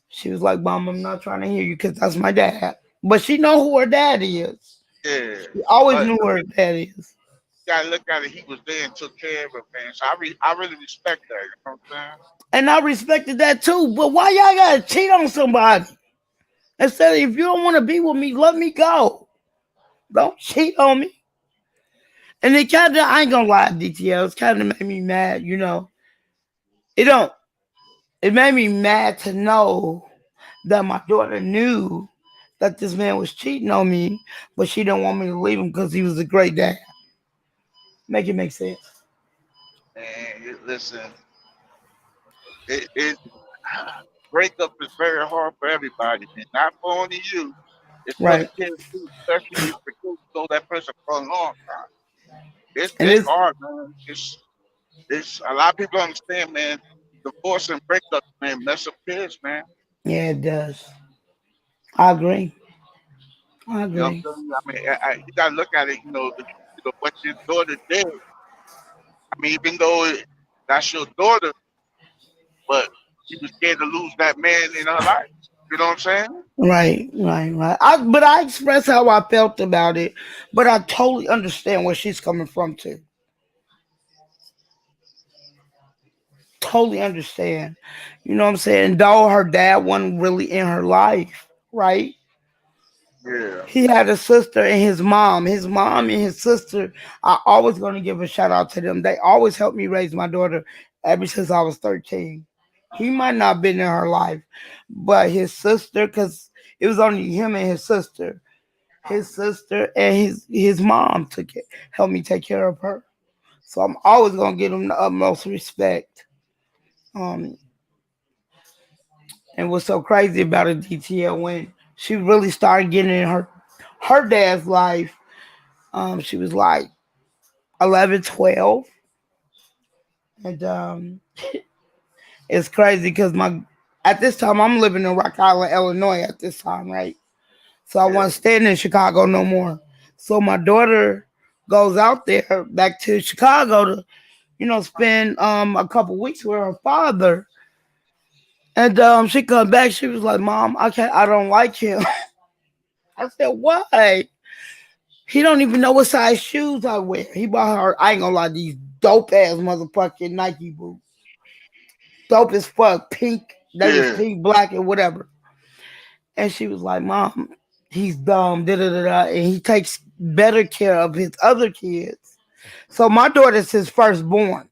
She was like, Mom, I'm not trying to hear you because that's my dad. But she know who her dad is. Yeah. She always But knew I who her mean, dad is. you gotta look at it. He was there and took care of it, man. So I really respect that. You know what I'm And I respected that too. But why y'all gotta cheat on somebody? Instead of if you don't want to be with me, let me go. Don't cheat on me. And it kind of, I ain't gonna lie, DTL, it's kind of made me mad, you know. It don't, it made me mad to know that my daughter knew that this man was cheating on me, but she didn't want me to leave him because he was a great dad. Make it make sense. saying? And listen, it breakup is very hard for everybody, man. Not for only you. It's for the Right. kids too, especially if the kids know that person for a long time. And It's it's, hard, man. It's a lot of people don't understand, man. Divorce and breakup, man, mess up kids, man. yeah, it does. I agree. I You know agree. what I'm saying? I mean, you gotta look at it. What your daughter did. I mean, even though that's your daughter, but she was scared to lose that man in her life. You know what I'm saying? Right, right, right. But I expressed how I felt about it, but I totally understand where she's coming from too. Totally understand. You know what I'm saying? Though her dad wasn't really in her life, right? Yeah, He had a sister and his mom. His mom and his sister, I always gonna give a shout out to them. They always helped me raise my daughter ever since I was 13. He might not have been in her life, but his sister, because it was only him and his sister and his mom took it, helped me take care of her. So I'm always gonna give them the utmost respect. Um, and what's so crazy about it, DTL, when she really started getting in her dad's life, she was like 11, 12. And it's crazy because my at this time I'm living in Rock Island, Illinois at this time, right? So I yeah, wasn't staying in Chicago no more. So my daughter goes out there back to Chicago to, spend a couple weeks with her father. And she come back, she was like, Mom, I don't like him. I said, why? He don't even know what size shoes I wear. He bought her, I ain't gonna lie, these dope ass motherfucking Nike boots. Dope as fuck, pink. They was yeah, pink, black, and whatever. And she was like, Mom, he's dumb, da da da da, and he takes better care of his other kids. So my daughter's his firstborn.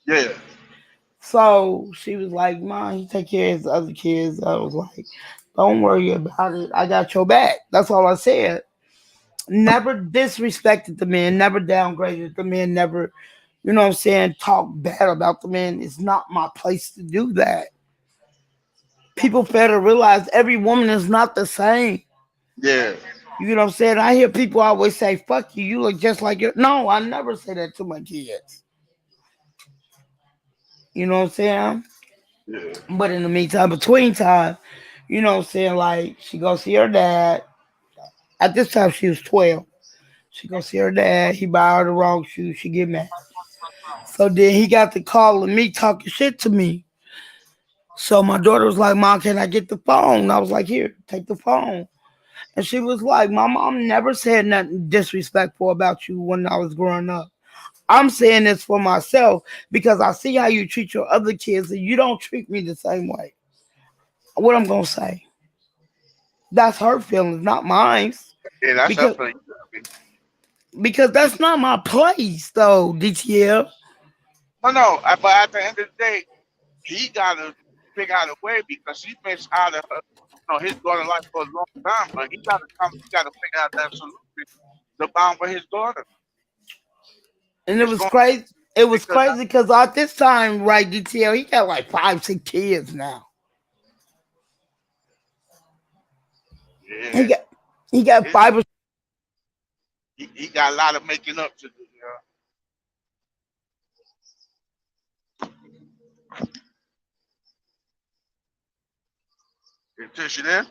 yeah, So she was like, Mom, he take care of his other kids. I was like, don't worry about it. I got your back. That's all I said. Never disrespected the man, never downgraded the man, never, what I'm saying, talk bad about the man. It's not my place to do that. People fail to realize every woman is not the same. yeah, You know what I'm saying? I hear people always say, fuck you, you look just like your. No, I never say that to my kids. You know what I'm saying? yeah, But in the meantime, between time, you know what I'm saying? Like, she go see her dad. At this time, she was 12. She go see her dad. He buy her the wrong shoes. She get mad. So then he got the call of me talking shit to me. So my daughter was like, Mom, can I get the phone? I was like, here, take the phone. And she was like, my mom never said nothing disrespectful about you when I was growing up. I'm saying this for myself because I see how you treat your other kids and you don't treat me the same way. What I'm gonna say? That's her feelings, not mine. yeah. That's Because definitely. because that's not my place though, DTL. No. But at the end of the day, he gotta figure out a way because he missed out of his daughter life for a long time. But he gotta come. He gotta figure out that solution to bound for his daughter. And it It's was going crazy. It was because crazy because at this time, right, DTL, he got like 5, 6 kids now. He yeah, got he got it's, 5 or he got a lot of making up to do. Is Tisha there?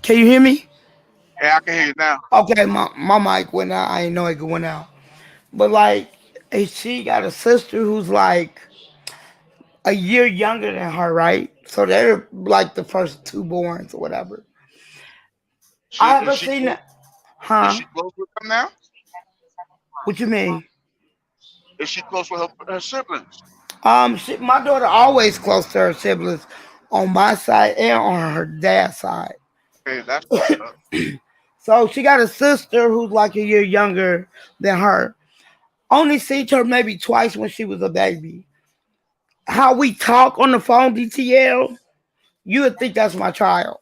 Can you hear me? Yeah, I can hear you now. Okay, my mic went out. I didn't know it went out. But like, she got a sister who's like a year younger than her, right? So they're like the first two borns or whatever. She I is haven't she seen close, that. is Huh? she close with them now? What you mean? Is she close with her siblings? My daughter always close to her siblings on my side and on her dad's side. Okay, that's what's up. So she got a sister who's like a year younger than her. Only seen her maybe twice when she was a baby. How we talk on the phone, DTL, you would think that's my child.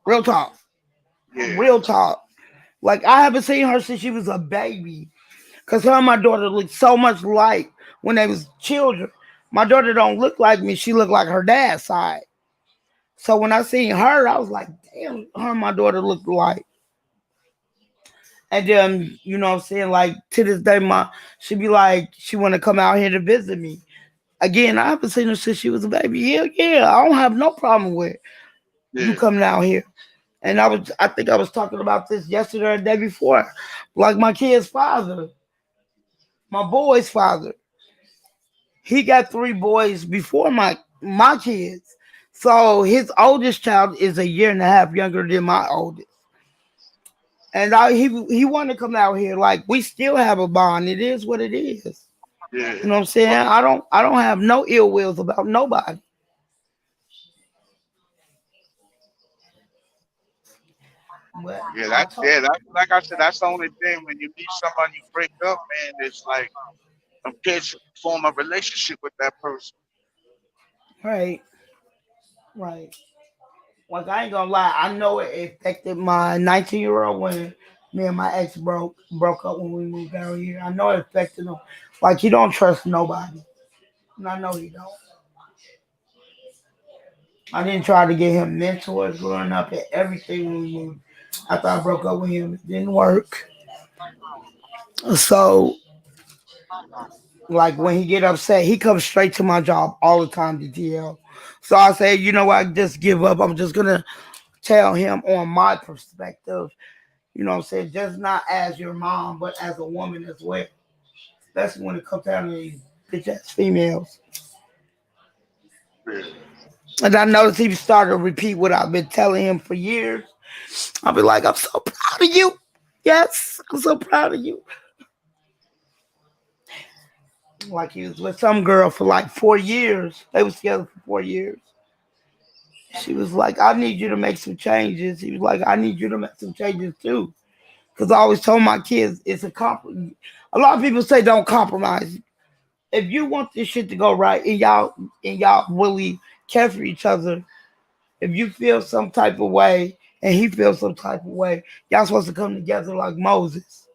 Real talk. Yeah, Real talk. Like I haven't seen her since she was a baby. Cause her and my daughter look so much alike when they was children. My daughter don't look like me. She looked like her dad's side. So when I seen her, I was like, damn, her and my daughter look alike. And then, you know what I'm saying? Like to this day, she be like, she wanna come out here to visit me. Again, I haven't seen her since she was a baby. Yeah, yeah. I don't have no problem with you yeah, coming out here. And I think I was talking about this yesterday or the day before. Like my kid's father, my boy's father, he got three boys before my kids. So his oldest child is a year and a half younger than my oldest. And he wanted to come out here. Like we still have a bond. It is what it is. yeah. You know what I'm saying? Well, I don't have no ill wills about nobody. But I told that's like I said, that's the only thing when you meet somebody, you break up, man. It's like kids form a relationship with that person. right, right. Like I ain't gonna lie, I know it affected my 19-year-old when me and my ex broke up when we moved down here. I know it affected him. Like he don't trust nobody, and I know he don't. I didn't try to get him mentors growing up and everything when we moved. After I broke up with him, it didn't work. So like when he get upset, he comes straight to my job all the time, DTL. So I say, you know what, just give up. I'm just gonna tell him on my perspective. You know what I'm saying? Just not as your mom, but as a woman as well. Especially when it comes down to these bitch ass females. Yeah, And I noticed he started to repeat what I've been telling him for years. I'll be like, I'm so proud of you. Yes, I'm so proud of you. Like he was with some girl for like 4 years. They was together for 4 years. She was like, I need you to make some changes. He was like, I need you to make some changes too. Because I always told my kids it's a compromise. A lot of people say don't compromise. If you want this shit to go right and y'all really care for each other, if you feel some type of way and he feels some type of way, y'all supposed to come together like Moses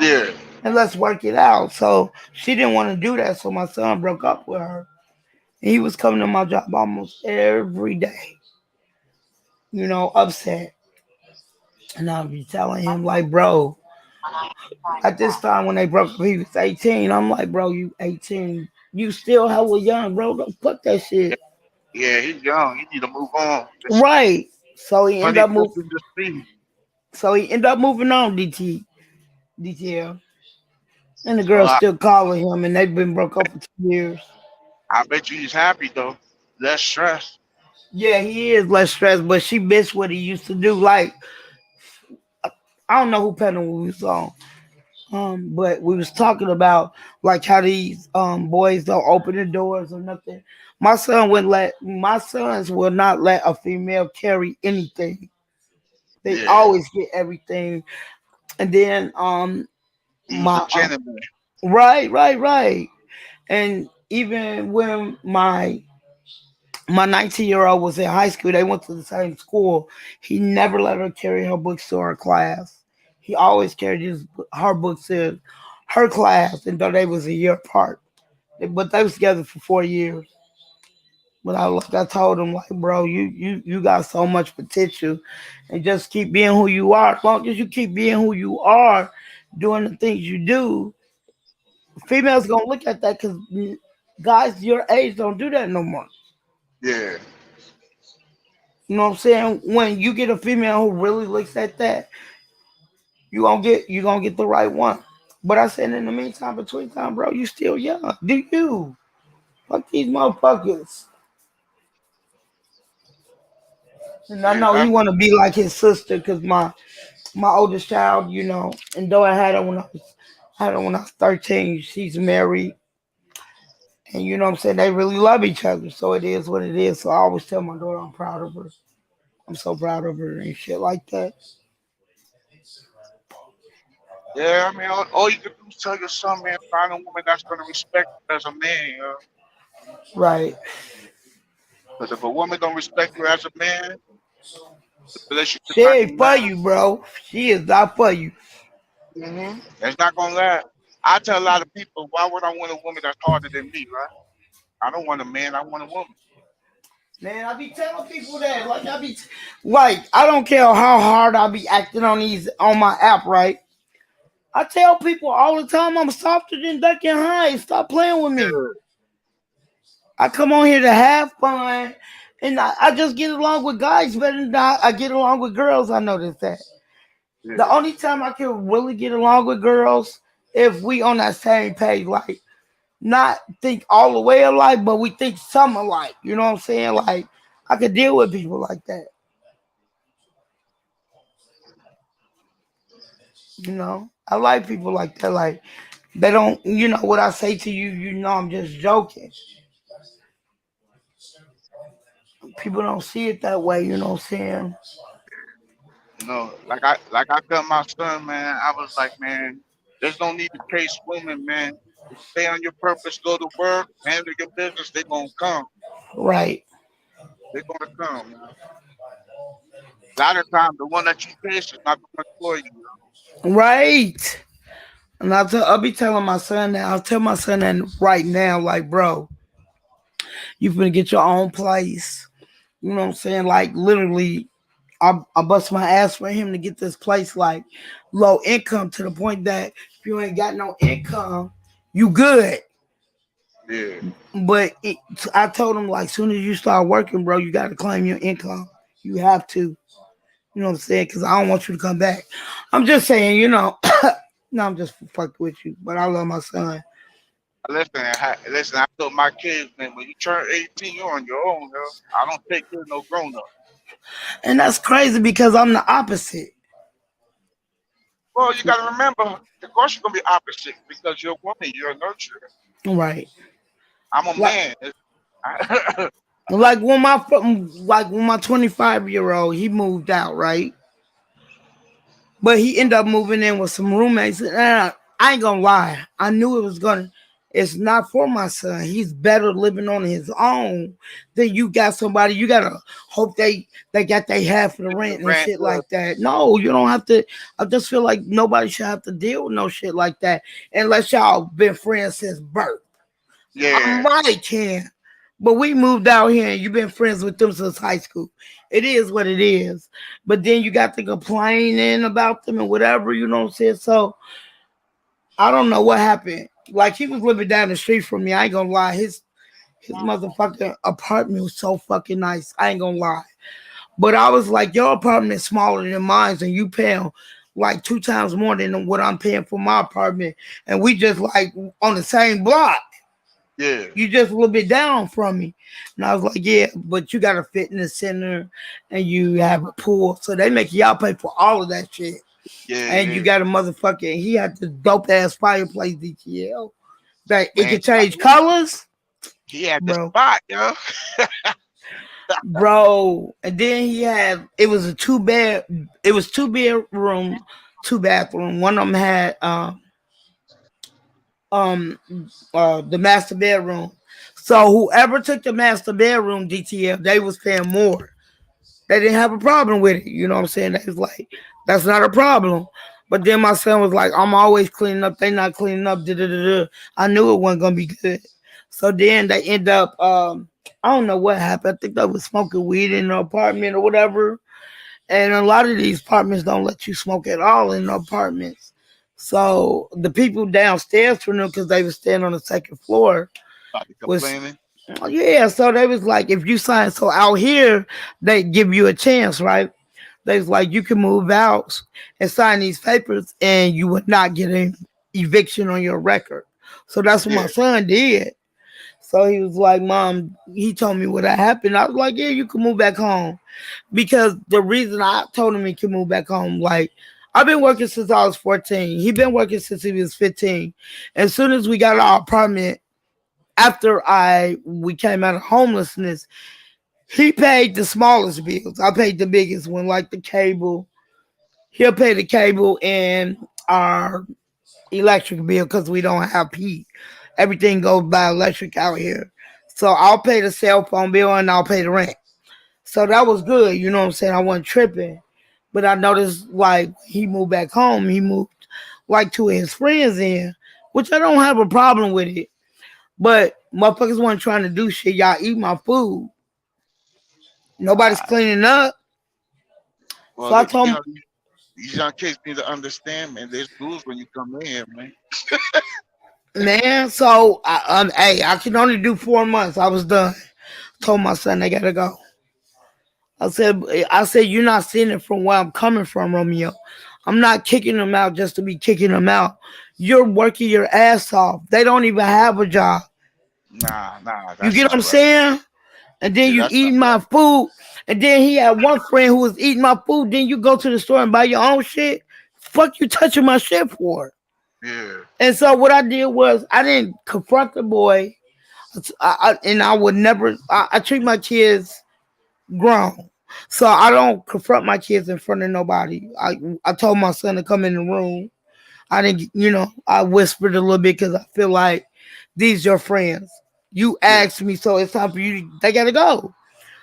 yeah, and let's work it out. So she didn't want to do that, so my son broke up with her. And he was coming to my job almost every day, upset. And I'll be telling him like, bro, at this time when they broke up, he was 18. I'm like, bro, you 18. You still hella young, bro. Don't fuck that yeah. shit. Yeah, he's young. He need to move on. It's Right. So he ended up 25th moving. in the street. So he ended up moving on, DTL, and the Well, girl's still calling him, and they've been broke up for 2 years. I bet you he's happy though. Less stress. Yeah, he is less stressed, but she missed what he used to do. Like I don't know who panel we was on, but we was talking about like how these boys don't open the doors or nothing. My sons will not let a female carry anything. They Yeah, always get everything. And then he was a my gentleman. right, right, right. And even when my 19-year-old was in high school, they went to the same school. He never let her carry her books to her class. He always carried her books to her class, and though they was a year apart, but they was together for 4 years. But I told him like, bro, you got so much potential, and just keep being who you are. As long as you keep being who you are, doing the things you do, females gonna look at that because guys your age don't do that no more. Yeah, You know what I'm saying? When you get a female who really looks at that, you gonna get the right one. But I said in the meantime, between time, bro, you still young. Do you? Fuck these motherfuckers. And I Yeah, know he that's want to be like his sister, cause my oldest child, and though I had her when I was 13, she's married, and you know what I'm saying, they really love each other. So it is what it is. So I always tell my daughter I'm proud of her. I'm so proud of her and shit like that. yeah. I mean, all you can do is tell your son, man, find a woman that's gonna respect you as a man. Right. Because if a woman don't respect you as a man, the relationship She not ain't gonna for last. you, bro. She is not for you. It's not gonna last. I tell a lot of people, why would I want a woman that's harder than me, right? I don't want a man. I want a woman. Man, I be telling people that. Like, I don't care how hard I be acting on my app, right? I tell people all the time I'm softer than Duck and High. Stop playing with me. Yeah, I come on here to have fun, and I just get along with guys better than I get along with girls. I noticed that. The yeah. only time I can really get along with girls if we on that same page, like not think all the way alike, but we think some alike. You know what I'm saying? Like I could deal with people like that. I like people like that. Like they don't. What I say to you. I'm just joking. People don't see it that way. You know what I'm saying? Like I tell my son, man, I was like, man, there's no need to chase women, man. Stay on your purpose, go to work, handle your business, they're gonna come. Right. They're gonna come, man. A lot of times the one that you chase is not gonna for you. Right. And I'll be telling my son that. I'll tell my son that right now, like, bro, you finna get your own place. You know what I'm saying? Like, literally, I bust my ass for him to get this place, like, low income to the point that if you ain't got no income, you good. Yeah, But I told him, like, soon as you start working, bro, you got to claim your income. You have to. You know what I'm saying? Because I don't want you to come back. I'm just saying, no, I'm just fucking with you. But I love my son. listen. I told my kids, man, when you turn 18, you're on your own, yo. I don't take care of no grown up. And that's crazy because I'm the opposite. Well, you gotta remember, of course you're gonna be opposite because you're a woman, you're a nurturer. Right. I'm a Like, man. like when my 25-year-old he moved out, right? But he ended up moving in with some roommates. And I ain't gonna lie, I knew it was gonna. It's not for my son. He's better living on his own than you got somebody. You gotta hope they got their half of the rent and Rant, shit like that. No, you don't have to. I just feel like nobody should have to deal with no shit like that unless y'all been friends since birth. I yeah, might can, but we moved out here and you've been friends with them since high school. It is what it is. But then you got to complaining about them and whatever, you know what I'm saying? So I don't know what happened. Like he was living down the street from me. I ain't gonna lie. His motherfucking apartment was so fucking nice. I ain't gonna lie. But I was like, your apartment is smaller than mine, and you paying like 2 times more than what I'm paying for my apartment. And we just like on the same block. yeah, You just a little bit down from me. And I was like, yeah, but you got a fitness center and you have a pool. So they make y'all pay for all of that shit. yeah, And you yeah. got a motherfucking, he had the dope ass fireplace DTL that it Man, could change colors, he had the bro. spot, yo. Bro. And then it was it was 2 bedroom, 2 bathroom. One of them had um the master bedroom. So whoever took the master bedroom DTF, they was paying more. They didn't have a problem with it. You know what I'm saying? They was like, that's not a problem. But then my son was like, I'm always cleaning up. They not cleaning up. Da, da, da, da. I knew it wasn't gonna be good. So then they end up I don't know what happened. I think they was smoking weed in the apartment or whatever. And a lot of these apartments don't let you smoke at all in the apartments. So the people downstairs from them, because they were staying on the second floor, Probably was complaining. Yeah, so they was like, if you sign, so out here, they give you a chance, right? They was like, you can move out and sign these papers and you would not get an eviction on your record. So that's what my Yeah. son did. So he was like, Mom, he told me what had happened. I was like, yeah, you can move back home. Because the reason I told him he can move back home, like, I've been working since I was 14. He been working since he was 15. As soon as we got our apartment, after I we came out of homelessness, he paid the smallest bills. I paid the biggest one, like the cable. He'll pay the cable and our electric bill because we don't have heat. Everything goes by electric out here. So I'll pay the cell phone bill and I'll pay the rent. So that was good, you know what I'm saying? I wasn't tripping. But I noticed like he moved back home, he moved like to his friends in, which I don't have a problem with it. But motherfuckers weren't trying to do shit. Y'all eat my food. Nobody's Ah, cleaning up. So well, I told him, these young kids need to understand, man. There's rules when you come in here, man. man, so hey, I can only do 4 months. I was done. Told my son they gotta go. I said, you're not seeing it from where I'm coming from, Romeo. I'm not kicking them out just to be kicking them out. You're working your ass off. They don't even have a job. Nah, You that's get what I'm not right. saying? And then Yeah, you that's not eat my right. food. And then he had one friend who was eating my food. Then you go to the store and buy your own shit. Fuck you touching my shit for? Yeah, And so what I did was I didn't confront the boy. And I would never. I treat my kids grown. So I don't confront my kids in front of nobody. I told my son to come in the room. I didn't, I whispered a little bit because I feel like these your friends. You yeah, asked me, so it's time for you. They gotta go.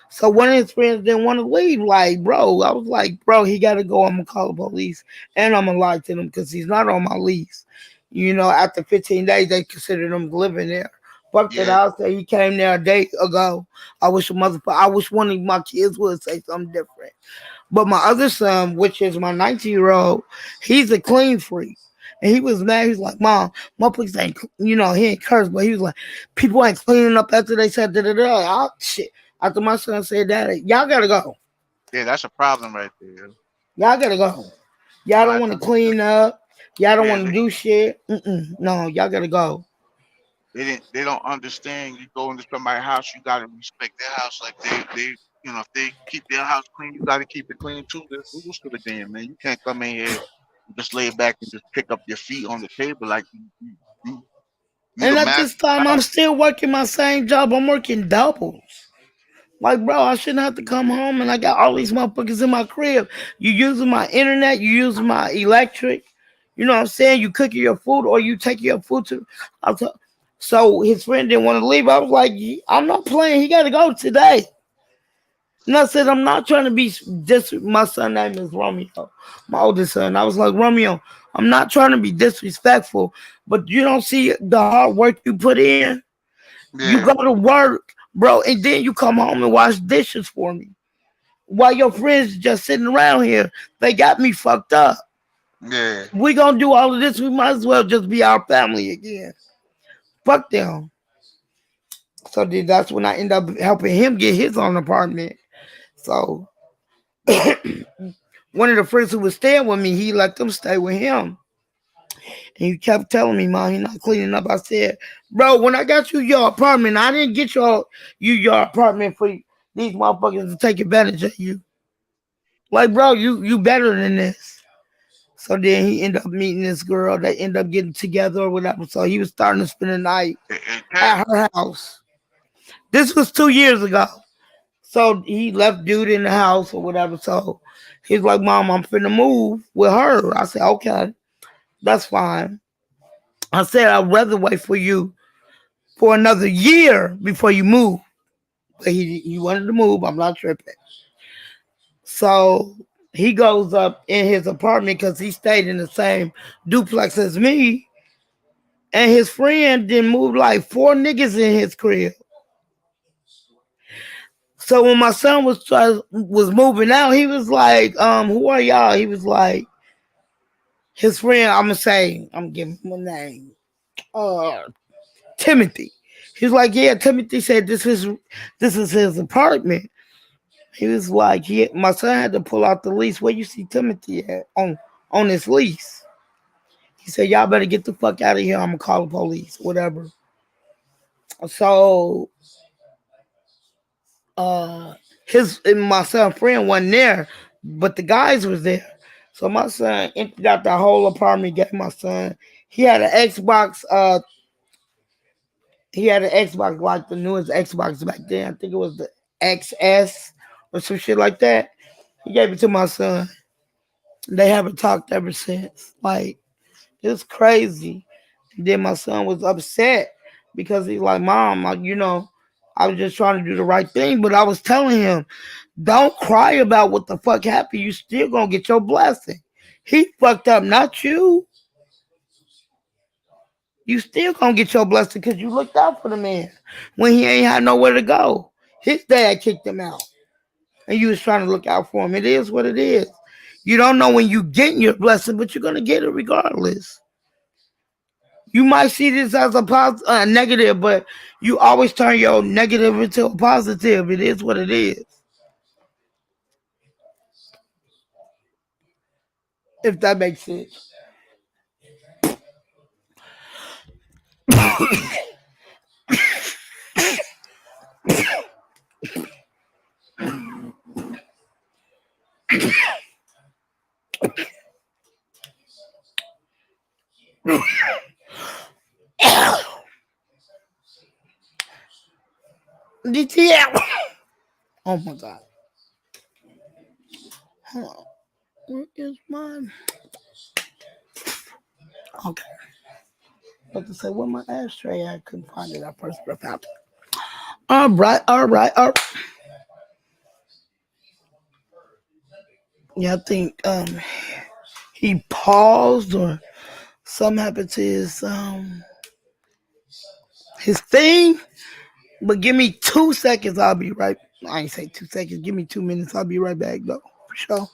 So one of his friends didn't want to leave. Like, bro, I was like, bro, he gotta go. I'm gonna call the police, and I'm gonna lie to him because he's not on my lease. After 15 days, they considered him living there. Fuck that! yeah, I'll say he came there a day ago. I wish one of my kids would say something different. But my other son, which is my 19-year-old, he's a clean freak. And he was mad. He's like, Mom, my place ain't, he ain't cursed, but he was like, people ain't cleaning up after they said da da da. Shit. After my son said that, y'all gotta go. yeah. That's a problem right there. Y'all gotta go. Y'all don't Like, want to clean up. Y'all don't yeah, want to do shit. No, y'all gotta go. they don't understand. You go into somebody's house, you gotta respect their house. Like if they keep their house clean, you gotta keep it clean too. There's rules to the game, man. You can't come in here and just lay back and just pick up your feet on the table like you And the at master. this time, I'm still working my same job. I'm working doubles. Like, bro, I shouldn't have to come home and I got all these motherfuckers in my crib. You using my internet, you using my electric. You know what I'm saying? You cooking your food or you taking your food to. I was, so his friend didn't want to leave. I was like, I'm not playing. He got to go today. And I said, I'm not trying to be my son name is Romeo, my oldest son. I was like, Romeo, I'm not trying to be disrespectful, but you don't see the hard work you put in. You Yeah, go to work, bro, and then you come home and wash dishes for me. While your friends just sitting around here, they got me fucked up. yeah, We gonna do all of this. We might as well just be our family again. Fuck them. So then that's when I end up helping him get his own apartment. So one of the friends who was staying with me, he let them stay with him. And he kept telling me, Mom, he not cleaning up. I said, bro, when I got you your apartment, I didn't get your apartment for these motherfuckers to take advantage of you. Like, bro, you better than this. So then he ended up meeting this girl. They ended up getting together or whatever. So he was starting to spend the night Cat. at her house. This was 2 years ago. So he left dude in the house or whatever. So he's like, Mom, I'm finna move with her. I said, okay, that's fine. I said, I'd rather wait for you for another year before you move. But he wanted to move. I'm not tripping. So he goes up in his apartment because he stayed in the same duplex as me. And his friend did move like four niggas in his crib. So when my son was moving out, he was like, who are y'all? He was like, his friend, I'm gonna say, I'm giving him a name. Uh Timothy. He's like, yeah, Timothy said this is his apartment. He was like, my son had to pull out the lease. Where you see Timothy at on this lease? He said, y'all better get the fuck out of here. I'm gonna call the police, whatever. So uh his and my son friend wasn't there, but the guys was there. So my son emptied out the whole apartment, gave my son. He had an Xbox, like the newest Xbox back then. I think it was the XS or some shit like that. He gave it to my son. They haven't talked ever since. Like, it's crazy. And then my son was upset because he's like, Mom, I was just trying to do the right thing, but I was telling him, don't cry about what the fuck happened. You still gonna get your blessing. He fucked up, not you. You still gonna get your blessing because you looked out for the man when he ain't had nowhere to go. His dad kicked him out, and you was trying to look out for him. It is what it is. You don't know when you get your blessing, but you're gonna get it regardless. You might see this as a negative, but you always turn your negative into a positive. It is what it is. If that makes sense. DTL. Oh my god. Hold on. Where is mine? Okay. About to say where my ashtray at? I couldn't find it. I first found it. All right, all right, all right. Yeah, I think he paused or something happened to his thing. But give me 2 seconds. I'll be right. I ain't say 2 seconds. Give me 2 minutes. I'll be right back though. For sure.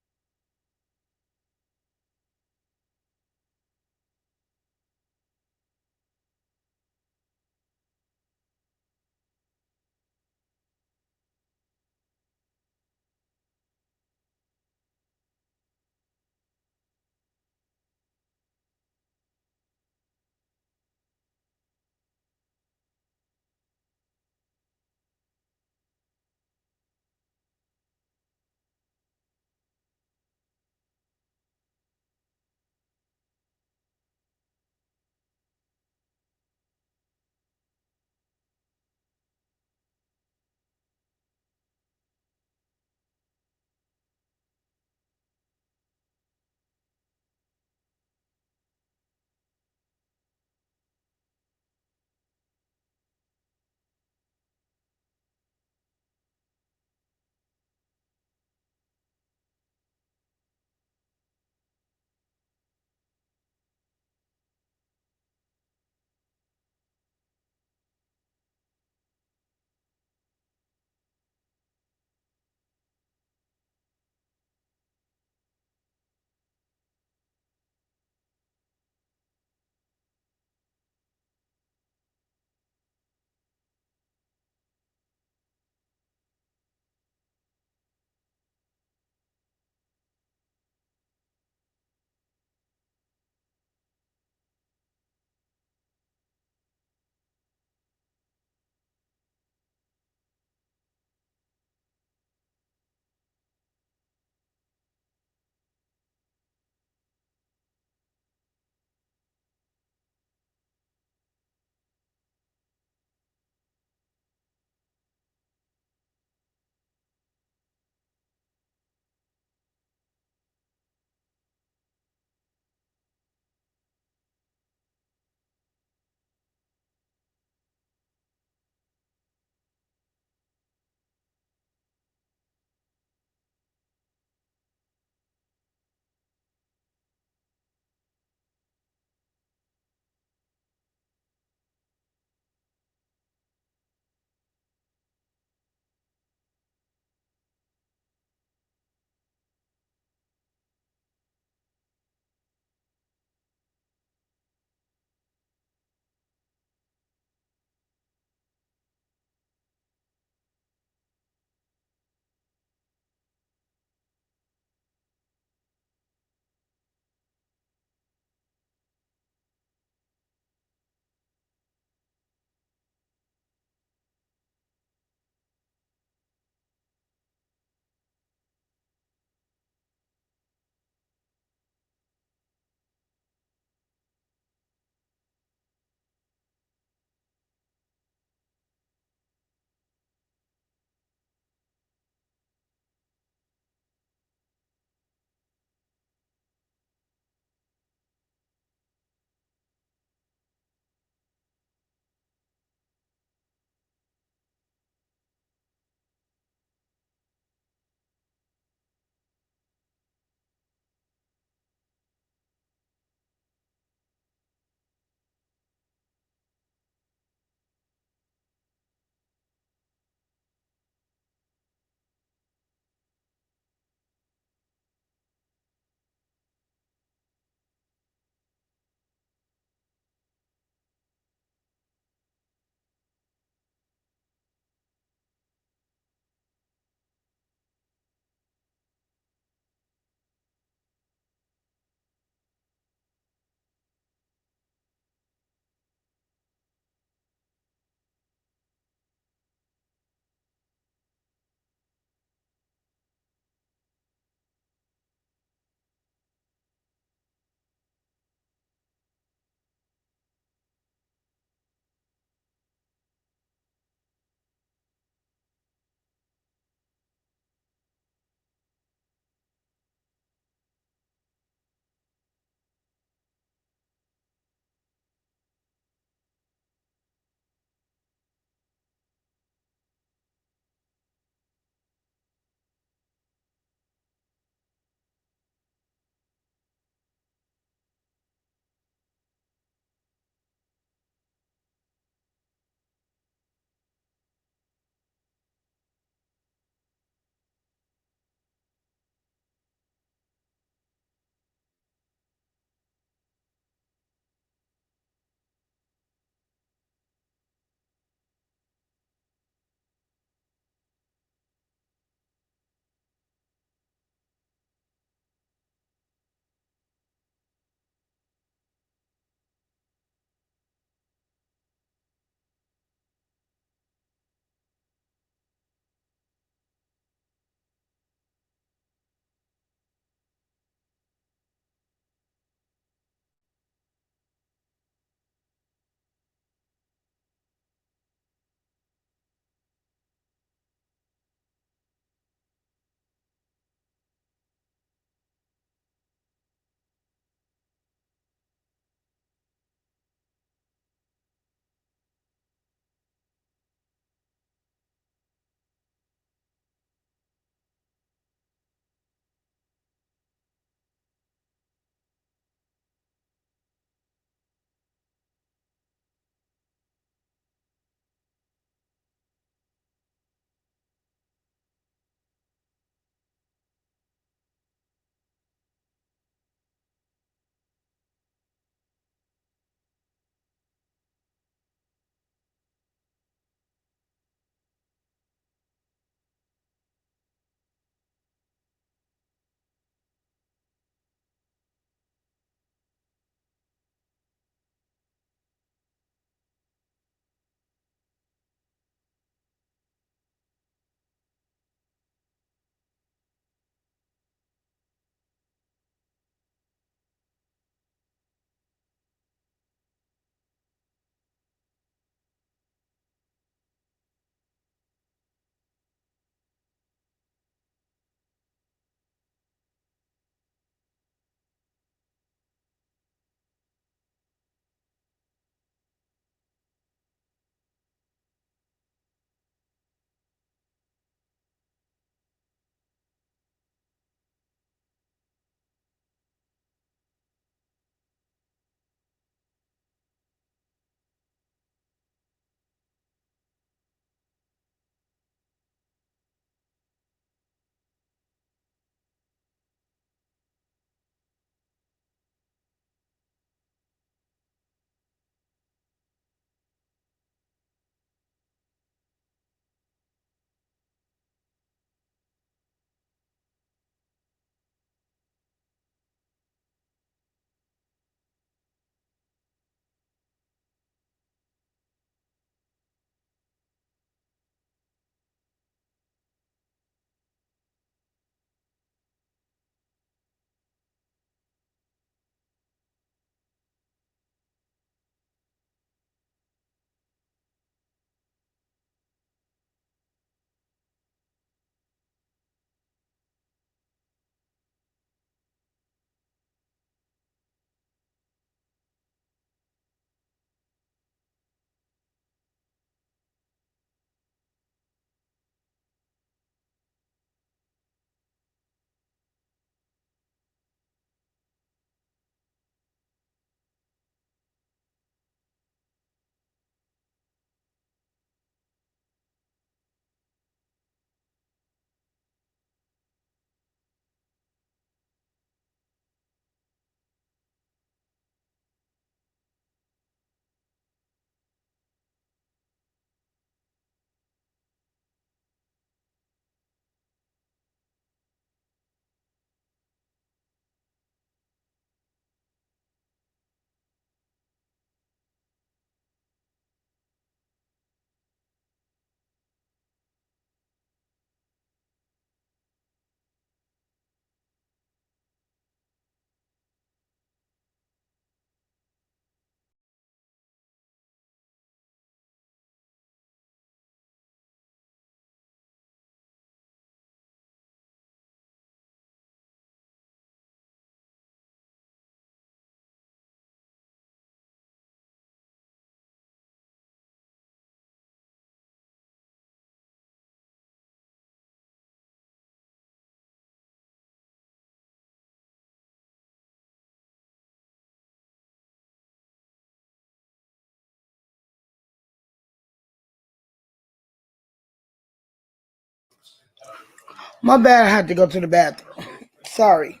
My bad, I had to go to the bathroom. Sorry.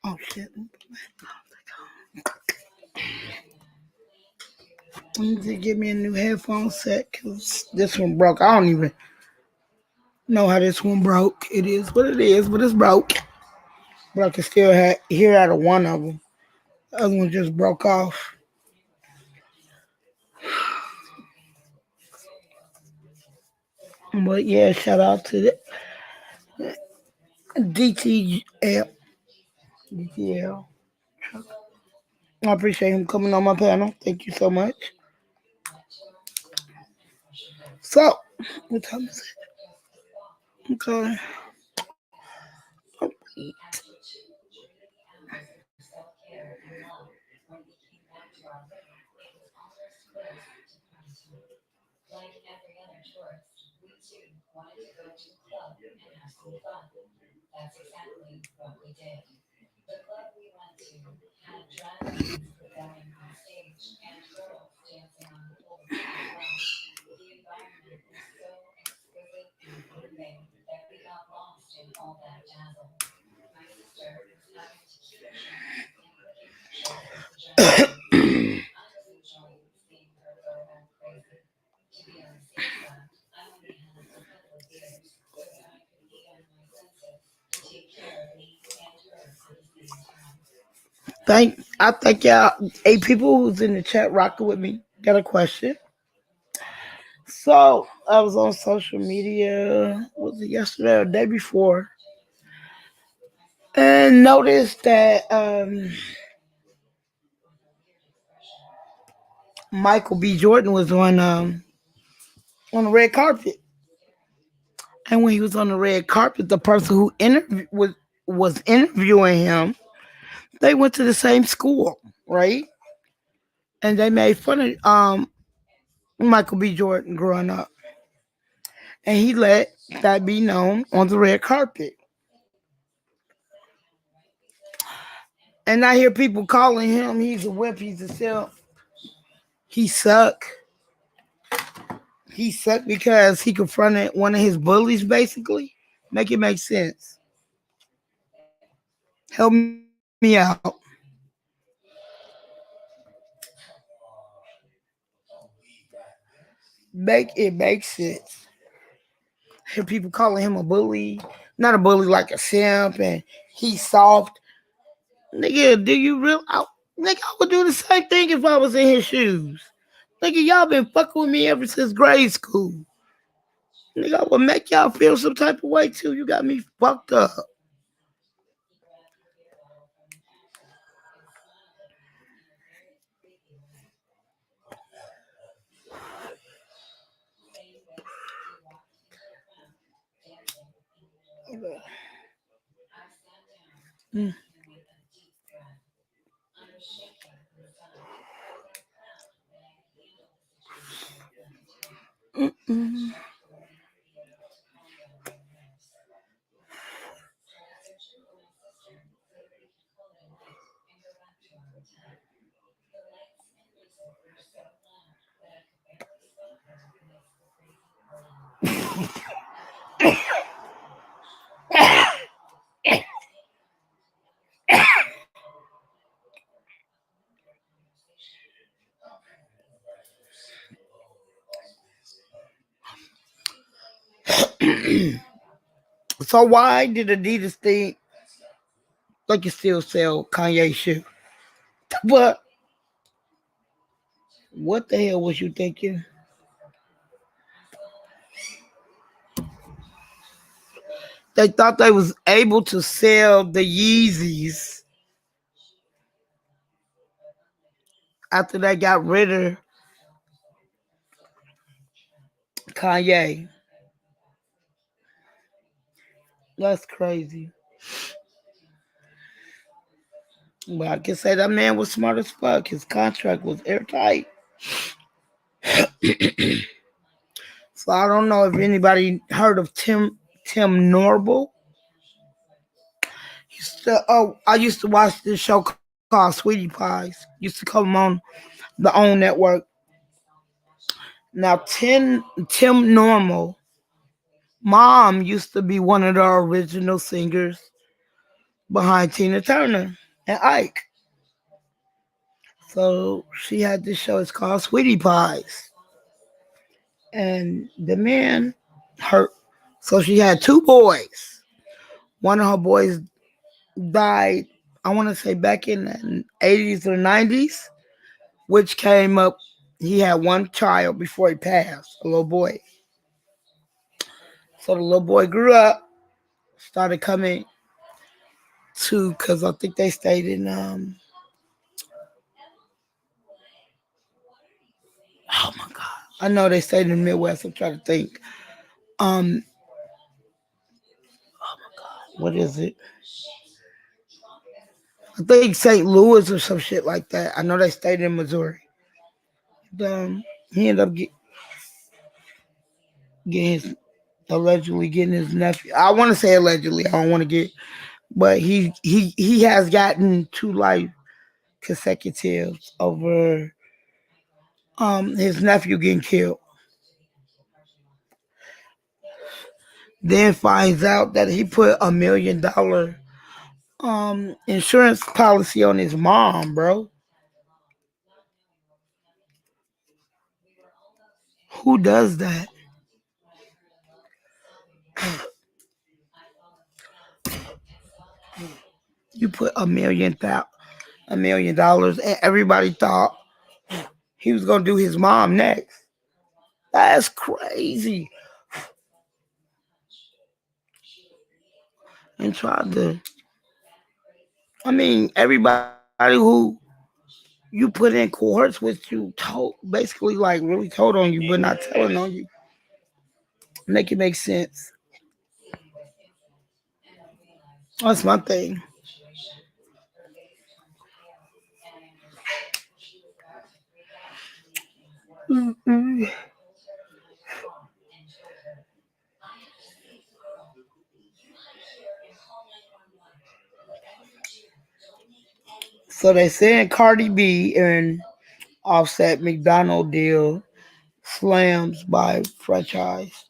Oh shit. I need to get me a new headphone set because this one broke. I don't even know how this one broke. It is what it is, but it's broke. But I can still hear out of one of them. The other one just broke off. But yeah, shout out to the DTL. DTL. I appreciate him coming on my panel. Thank you so much. So, what time is it? Okay. I thank y'all 8 people who's in the chat rocking with me. Got a question. So I was on social media, was it yesterday or the day before? And noticed that Michael B. Jordan was on the red carpet. And when he was on the red carpet, the person who was interviewing him, they went to the same school, right? And they made fun of Michael B. Jordan growing up. And he let that be known on the red carpet. And I hear people calling him, he's a wimp, he's a self. He suck. He sucked because he confronted one of his bullies, basically. Make it make sense. Help me out. Make it make sense. I hear people calling him a bully. Not a bully like a simp and he's soft. Nigga, do you real? Nigga, I would do the same thing if I was in his shoes. Nigga, y'all been fucking with me ever since grade school. Nigga, I would make y'all feel some type of way too. You got me fucked up. Mm. Mm-mm. So why did Adidas think they can still sell Kanye shoes? But what the hell was you thinking? They thought they was able to sell the Yeezys after they got rid of Kanye. That's crazy. But I can say that man was smart as fuck. His contract was airtight. So I don't know if anybody heard of Tim Norval. I used to watch this show called Sweetie Pies. Used to come on the OWN network. Now, Tim Normal, mom used to be one of the original singers behind Tina Turner and Ike. So she had this show. It's called Sweetie Pies, and the man, her. So she had two boys. One of her boys died. I want to say back in the 80s or 90s, which came up. He had one child before he passed, a little boy. So the little boy grew up, started coming to, because I think they stayed in, oh my God. I know they stayed in the Midwest. I'm trying to think. Um, what is it? I think St. Louis or some shit like that. I know they stayed in Missouri. He ended up getting his, allegedly getting his nephew. I want to say allegedly. I don't want to get, but he has gotten 2 life consecutives over his nephew getting killed. Then finds out that he put $1 million insurance policy on his mom, bro. Who does that? You put $1 million, and everybody thought he was gonna do his mom next. That's crazy. And tried to. I mean, everybody who you put in cohorts with, you told basically like really told on you, but not telling on you. Make it make sense. That's my thing. Mm-mm. So they saying Cardi B and Offset McDonald deal slams by franchise.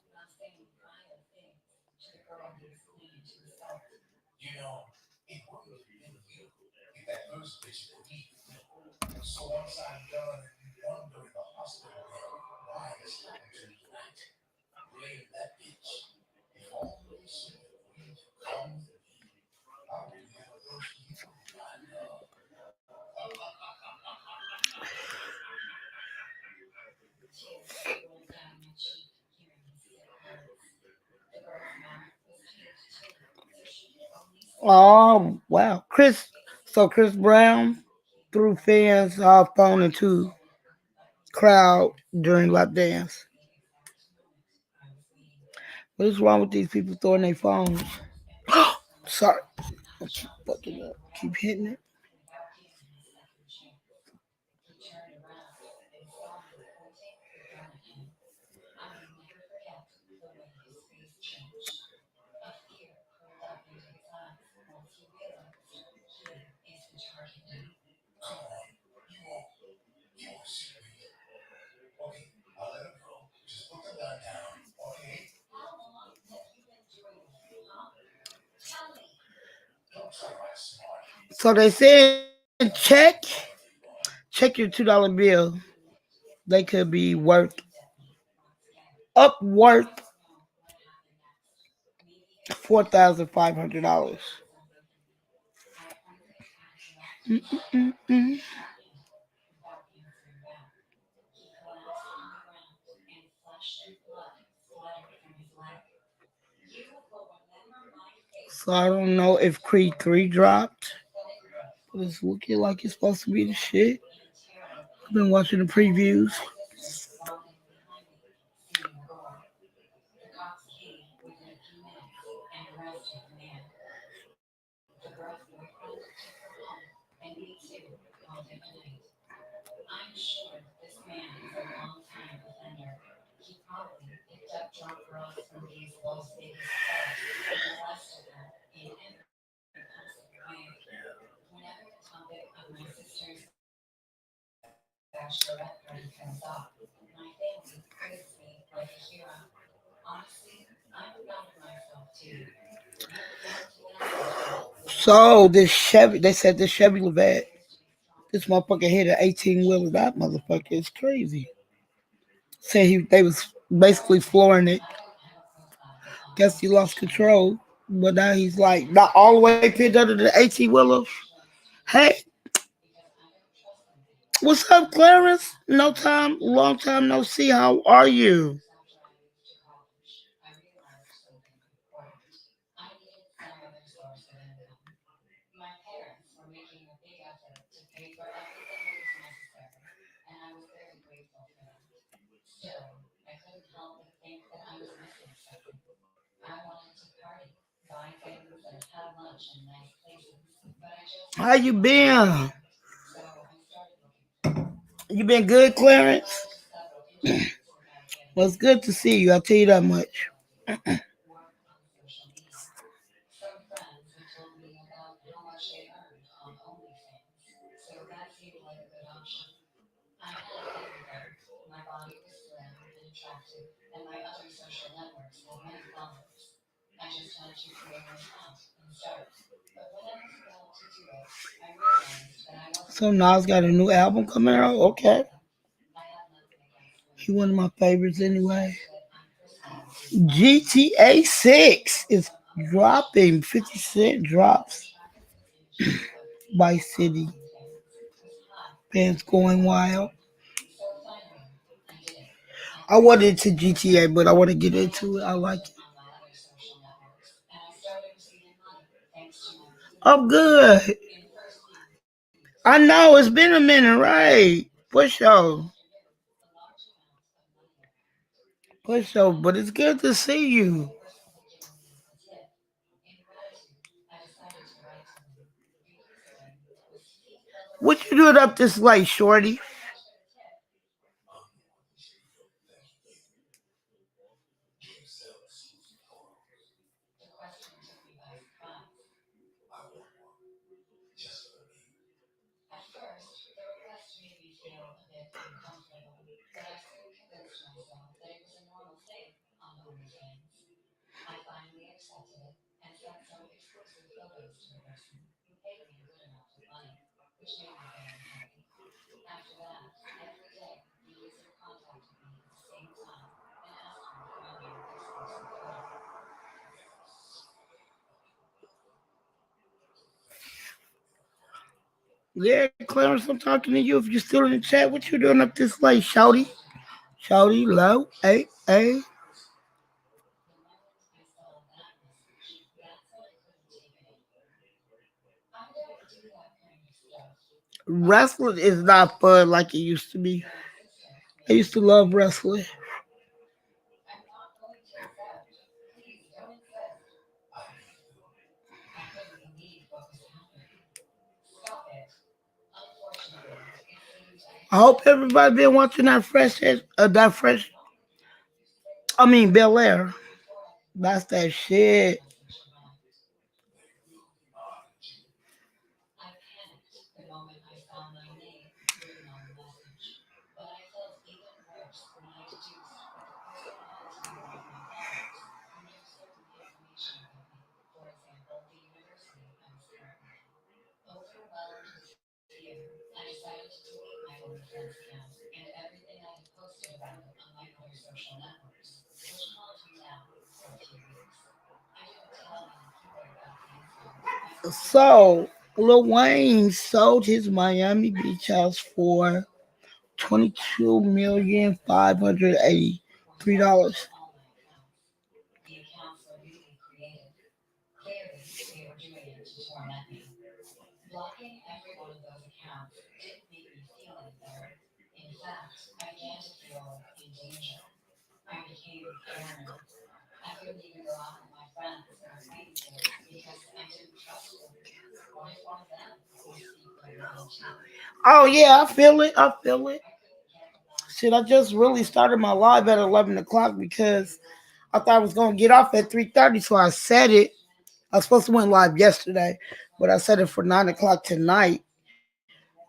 Oh wow, Chris. So Chris Brown threw fans off phone into crowd during lap dance. What is wrong with these people throwing their phones? Sorry, I keep fucking up. Keep hitting it. So they said check your $2 bill. They could be worth $4,500. Mm-mm-mm. So I don't know if Creed 3 dropped, but it's looking like it's supposed to be the shit. I've been watching the previews. So this Chevy, they said this Chevy Levette, this motherfucker hit an 18 wheeler. That motherfucker is crazy. Said they was basically flooring it. Guess he lost control, but now he's like not all the way pinned under the 18 wheeler. Hey, what's up, Clarence? No time, long time no see. How are you? How you been? You been good, Clarence? Well, it's good to see you. I'll tell you that much. So Nas got a new album coming out. Okay, he one of my favorites anyway. GTA 6 is dropping. 50 Cent drops Vice City. Fans going wild. I wasn't into GTA, but I want to get into it. I like it. I'm good. I know it's been a minute, right? For sure. For sure. But it's good to see you. What you doing up this late, shorty? Yeah, Clarence, I'm talking to you. If you're still in the chat, what you doing up this late, shouty? Shouty, low, hey, hey. Wrestling is not fun like it used to be. I used to love wrestling. I hope everybody been watching that fresh. I mean, Bel Air. That's that shit. So, Lil Wayne sold his Miami Beach house for 22,583,000. Oh yeah, I feel it. I feel it. Shit, I just really started my live at 11 o'clock because I thought I was gonna get off at 3:30, so I set it. I was supposed to went live yesterday, but I set it for 9 o'clock tonight.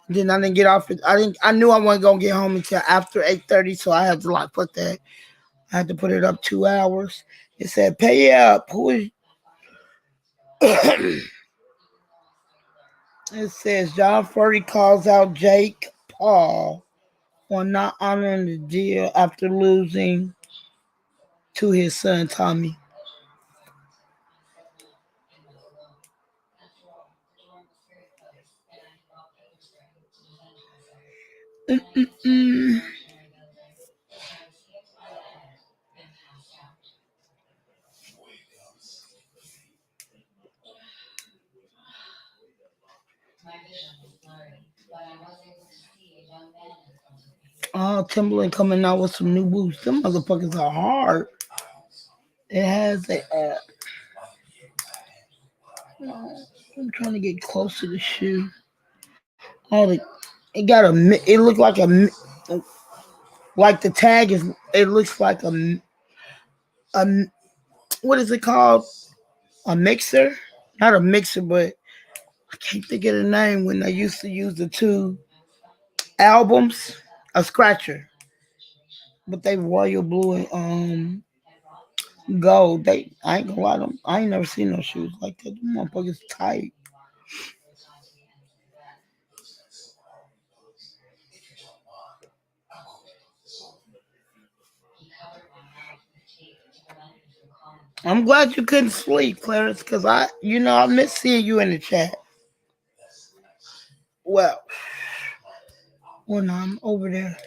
Then I didn't get off. I didn't. I knew I wasn't gonna get home until after 8:30, so I had to put it up 2 hours. It said pay up. It says John Furry calls out Jake Paul on not honoring the deal after losing to his son Tommy. Mm-mm-mm. Oh, Timberland coming out with some new boots. Them motherfuckers are hard. It has a. I'm trying to get close to the shoe. Oh, it got a. It looked like the tag is. It looks like a what is it called? A mixer? Not a mixer, but I can't think of the name when I used to use the two albums. A scratcher, but they royal blue and gold. They I ain't gonna lie to them. I ain't never seen no shoes like that. Them motherfuckers tight. I'm glad you couldn't sleep, Clarence, because I miss seeing you in the chat. Well, when I'm over there.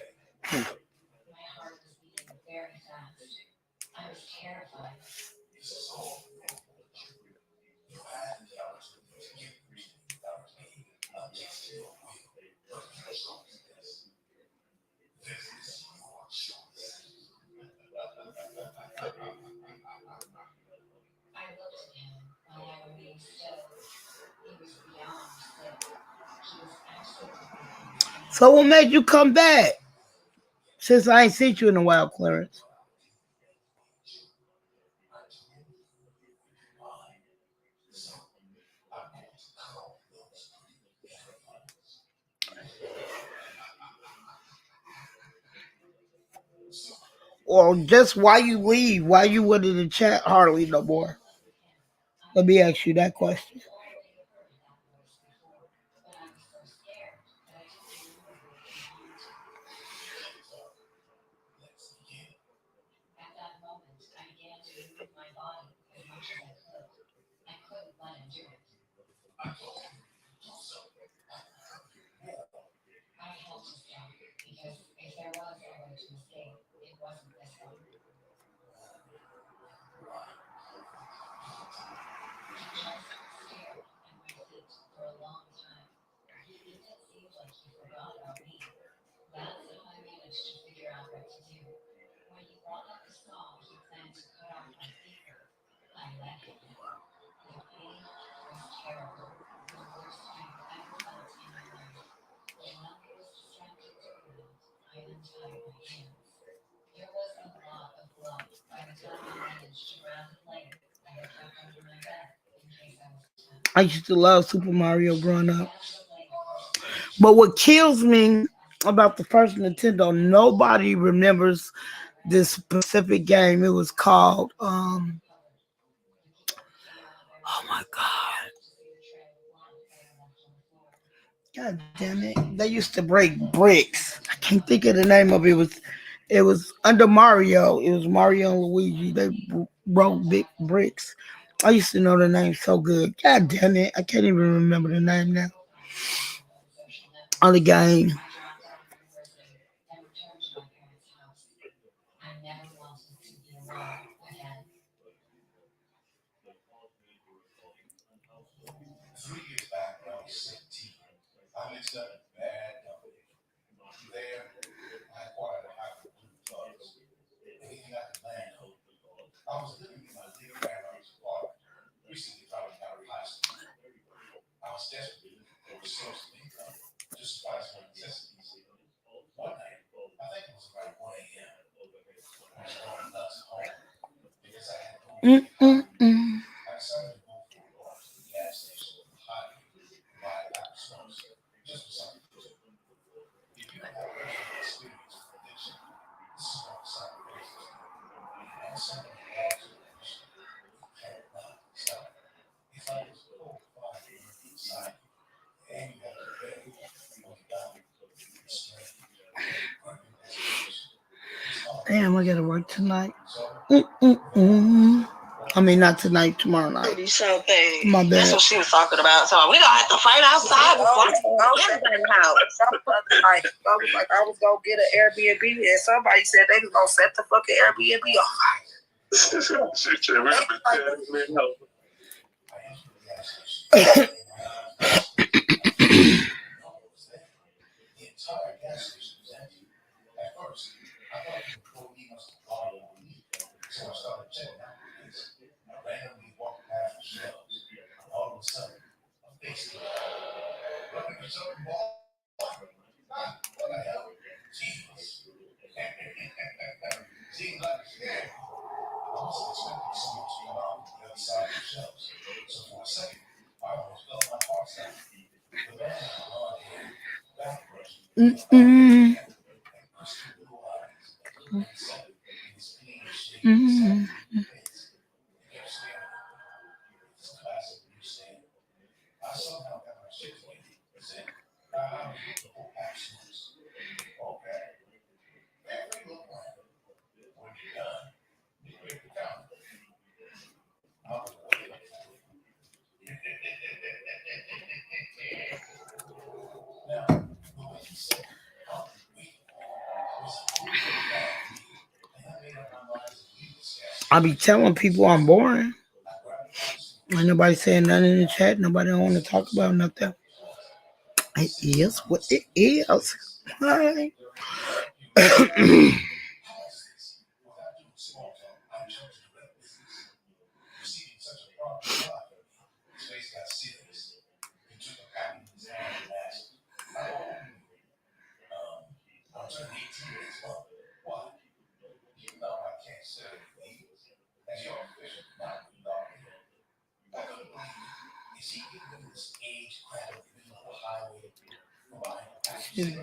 So what made you come back? Since I ain't seen you in a while, Clarence. Or just why you leave? Why you went in the chat hardly no more? Let me ask you that question. I used to love Super Mario growing up. But what kills me about the first Nintendo, nobody remembers this specific game. It was called oh my god damn it. They used to break bricks. I can't think of the name of it. It was under Mario. It was Mario and Luigi. They broke big bricks. I used to know the name so good. God damn it. I can't even remember the name now. On the game. Mm-mm-mm. Damn, I gotta work tonight. Mm-mm-mm. I mean, not tonight, tomorrow night. My bad. That's what she was talking about. So we gonna have to fight outside before everybody house. Like I was like, I was gonna get an Airbnb, and somebody said they was gonna set the fucking Airbnb on fire. She said we Mm-mm. Mm-mm. I be telling people I'm boring. Ain't nobody saying nothing in the chat. Nobody don't want to talk about nothing. It is what it is. Hi.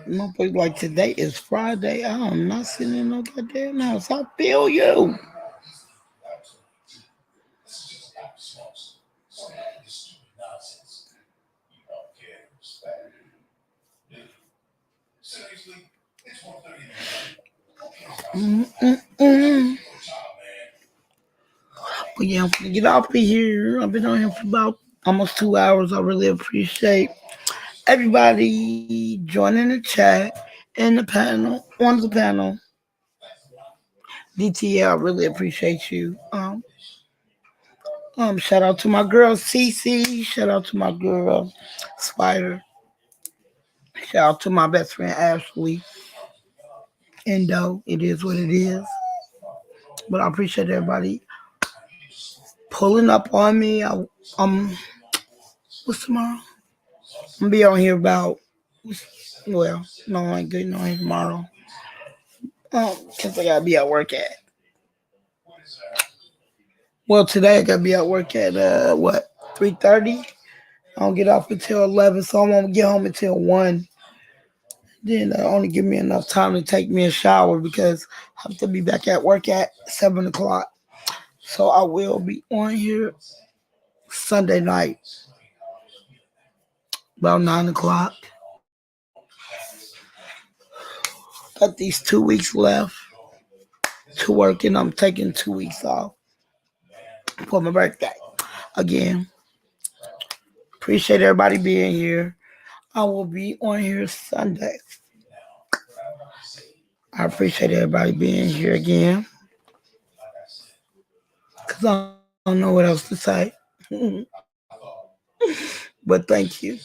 Motherfucker, like today is Friday. I'm not sitting in no goddamn house. I feel you. Mm-mm-mm. But yeah, I'm gonna get off of here. I've been on here for about almost 2 hours. I really appreciate everybody joining the chat and the panel, on the panel. DTL, I really appreciate you. Shout out to my girl Cece. Shout out to my girl Spider. Shout out to my best friend Ashley. Endo, it is what it is. But I appreciate everybody pulling up on me. What's tomorrow? I'm gonna be on here about. Well, no, I ain't good. No, I ain't tomorrow. Cause I gotta be at work at. Well, today I gotta be at work at what 3:30. I don't get off until 11, so I won't get home until 1. Then only give me enough time to take me a shower because I have to be back at work at 7 o'clock. So I will be on here Sunday night about 9 o'clock. Got these 2 weeks left to work, and I'm taking 2 weeks off for my birthday. Again, appreciate everybody being here. I will be on here Sunday. I appreciate everybody being here again because I don't know what else to say. But thank you.